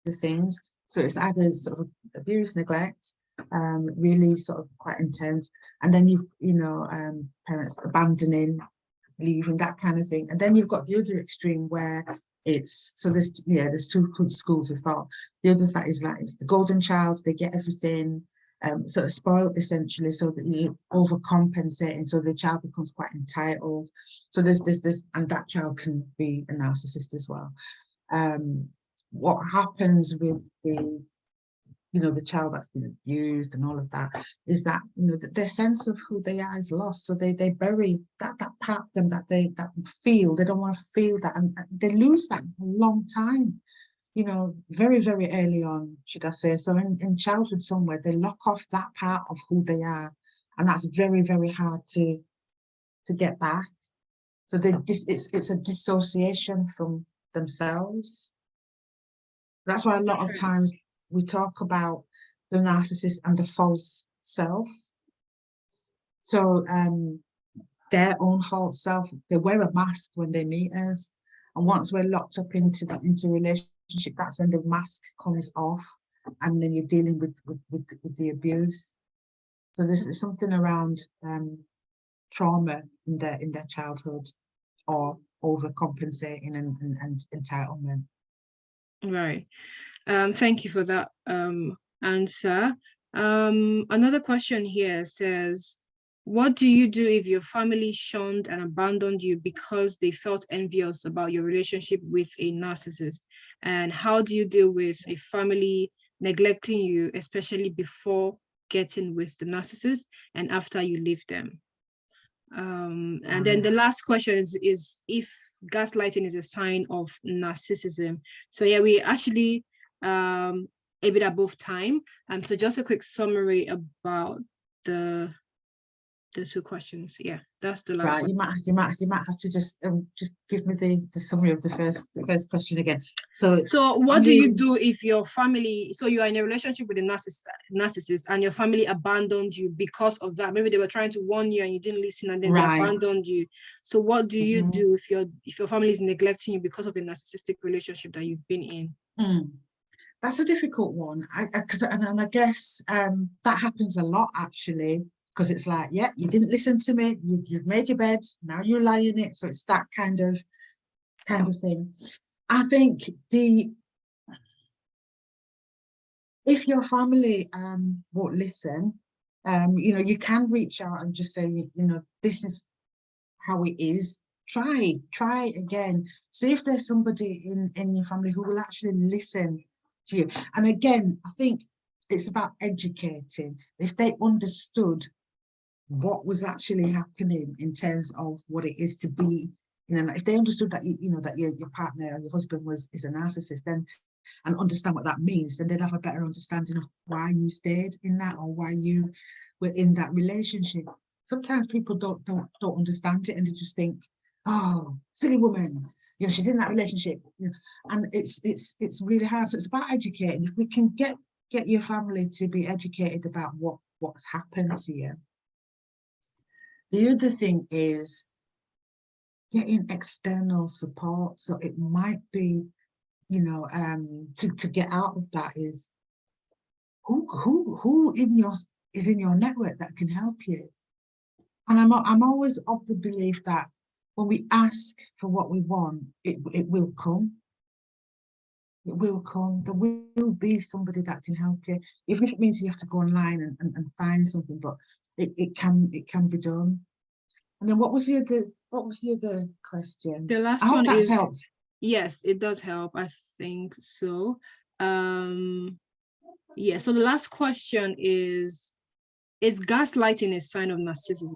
the things. So it's either sort of abuse, neglect, really sort of quite intense, and then parents abandoning, leaving, that kind of thing. And then you've got the other extreme where it's, so there's 2 good schools of thought. The other side is like, it's the golden child, they get everything, sort of spoiled essentially, so that you overcompensating, so the child becomes quite entitled. So there's this, and that child can be a narcissist as well. What happens with the child that's been abused and all of that is that, their sense of who they are is lost. So they bury that part of them that feel, they don't want to feel that, and they lose that for a long time, very, very early on, should I say. So in childhood somewhere, they lock off that part of who they are, and that's very, very hard to get back. So it's a dissociation from themselves. That's why a lot of times we talk about the narcissist and the false self. So their own false self, they wear a mask when they meet us. And once we're locked up into relationship, that's when the mask comes off, and then you're dealing with the abuse. So this is something around trauma in their childhood, or overcompensating and entitlement. Right. Thank you for that answer. Another question here says, what do you do if your family shunned and abandoned you because they felt envious about your relationship with a narcissist? And how do you deal with a family neglecting you, especially before getting with the narcissist and after you leave them? And then the last question is if gaslighting is a sign of narcissism. So yeah, we actually a bit above time. So just a quick summary about the 2 questions. Yeah, that's the last one. You might have to just give me the summary of the first question again. So what do you do if your family, so you are in a relationship with a narcissist and your family abandoned you because of that? Maybe they were trying to warn you and you didn't listen, and then they abandoned you. So what do you do if your family is neglecting you because of a narcissistic relationship that you've been in? That's a difficult one. I guess that happens a lot, actually, because it's like, yeah, you didn't listen to me, you've made your bed, now you lie in it. So it's that kind of thing. I think if your family won't listen, you can reach out and just say, this is how it is. Try again. See if there's somebody in your family who will actually listen to you. And again, I think it's about educating. If they understood what was actually happening in terms of what it is to be, if they understood that that your partner or your husband is a narcissist, then, and understand what that means, then they'd have a better understanding of why you stayed in that, or why you were in that relationship. Sometimes people don't understand it, and they just think, oh, silly woman, you know, she's in that relationship, you know, and it's really hard. So it's about educating. If we can get your family to be educated about what's happened to you. The other thing is getting external support. So it might be, you know, to get out of that is who is in your network that can help you. And I'm always of the belief that when we ask for what we want, it will come. It will come. There will be somebody that can help you, even if it means you have to go online and find something. But it can be done. And then what was the other question? The last I hope one that's is, helped. yes, it does help. I think so. Yeah, so the last question is gaslighting a sign of narcissism?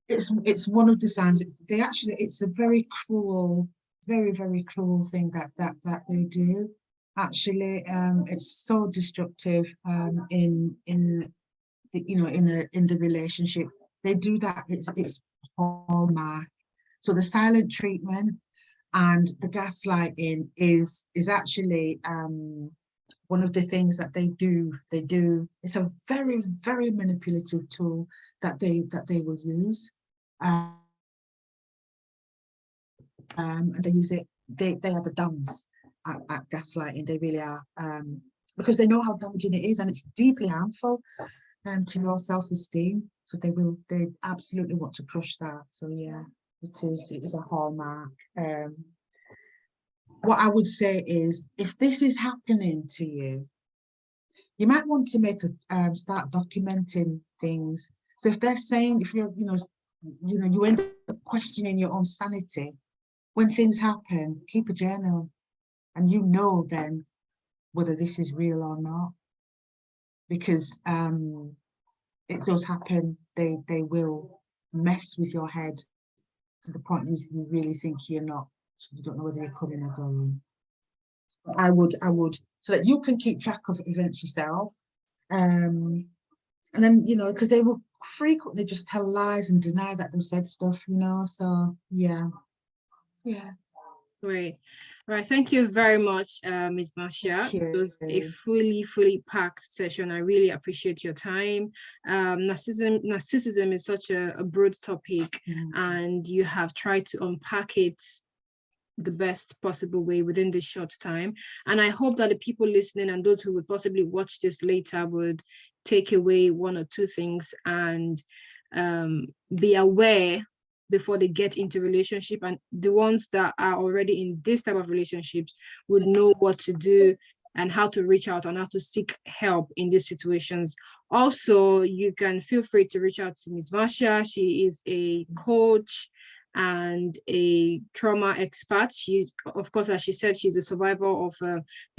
It's one of the signs. It's a very cruel, very cruel thing that they do. Actually, it's so destructive in the relationship. They do that. It's hallmark. So the silent treatment and the gaslighting is actually one of the things that they do. It's a very manipulative tool that they will use. And they use it. They are the dons at gaslighting. They really are, because they know how damaging it is, and it's deeply harmful to your self-esteem. So they absolutely want to crush that. So yeah, it is a hallmark. What I would say is, if this is happening to you, you might want to start documenting things. So if they're saying, if you're, you end up questioning your own sanity, when things happen, keep a journal, and then whether this is real or not, because it does happen. They will mess with your head to the point you really think you don't know whether you're coming or going. I would, so that you can keep track of events yourself. And then, because they will frequently just tell lies and deny that they've said stuff, so yeah. Great. All right, thank you very much, Ms. Marcia. It was a fully packed session. I really appreciate your time. Narcissism is such a broad topic, and you have tried to unpack it the best possible way within this short time. And I hope that the people listening and those who would possibly watch this later would take away one or two things and be aware before they get into relationship, and the ones that are already in this type of relationships would know what to do and how to reach out and how to seek help in these situations. Also, you can feel free to reach out to Ms. Marcia. She is a coach and a trauma expert. She, of course, as she said, she's a survivor of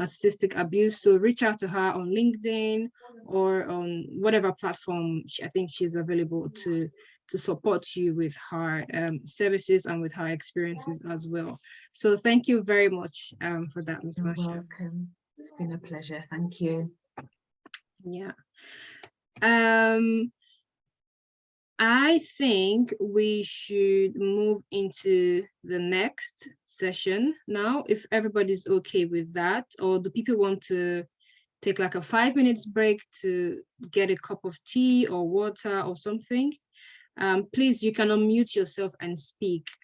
narcissistic abuse. So reach out to her on LinkedIn or on whatever platform I think she's available to support you with her services and with her experiences as well. So thank you very much for that, Ms. Marcia. You're welcome. It's been a pleasure. Thank you. Yeah. I think we should move into the next session now, if everybody's okay with that, or do people want to take like a 5 minutes break to get a cup of tea or water or something? Please, you can unmute yourself and speak.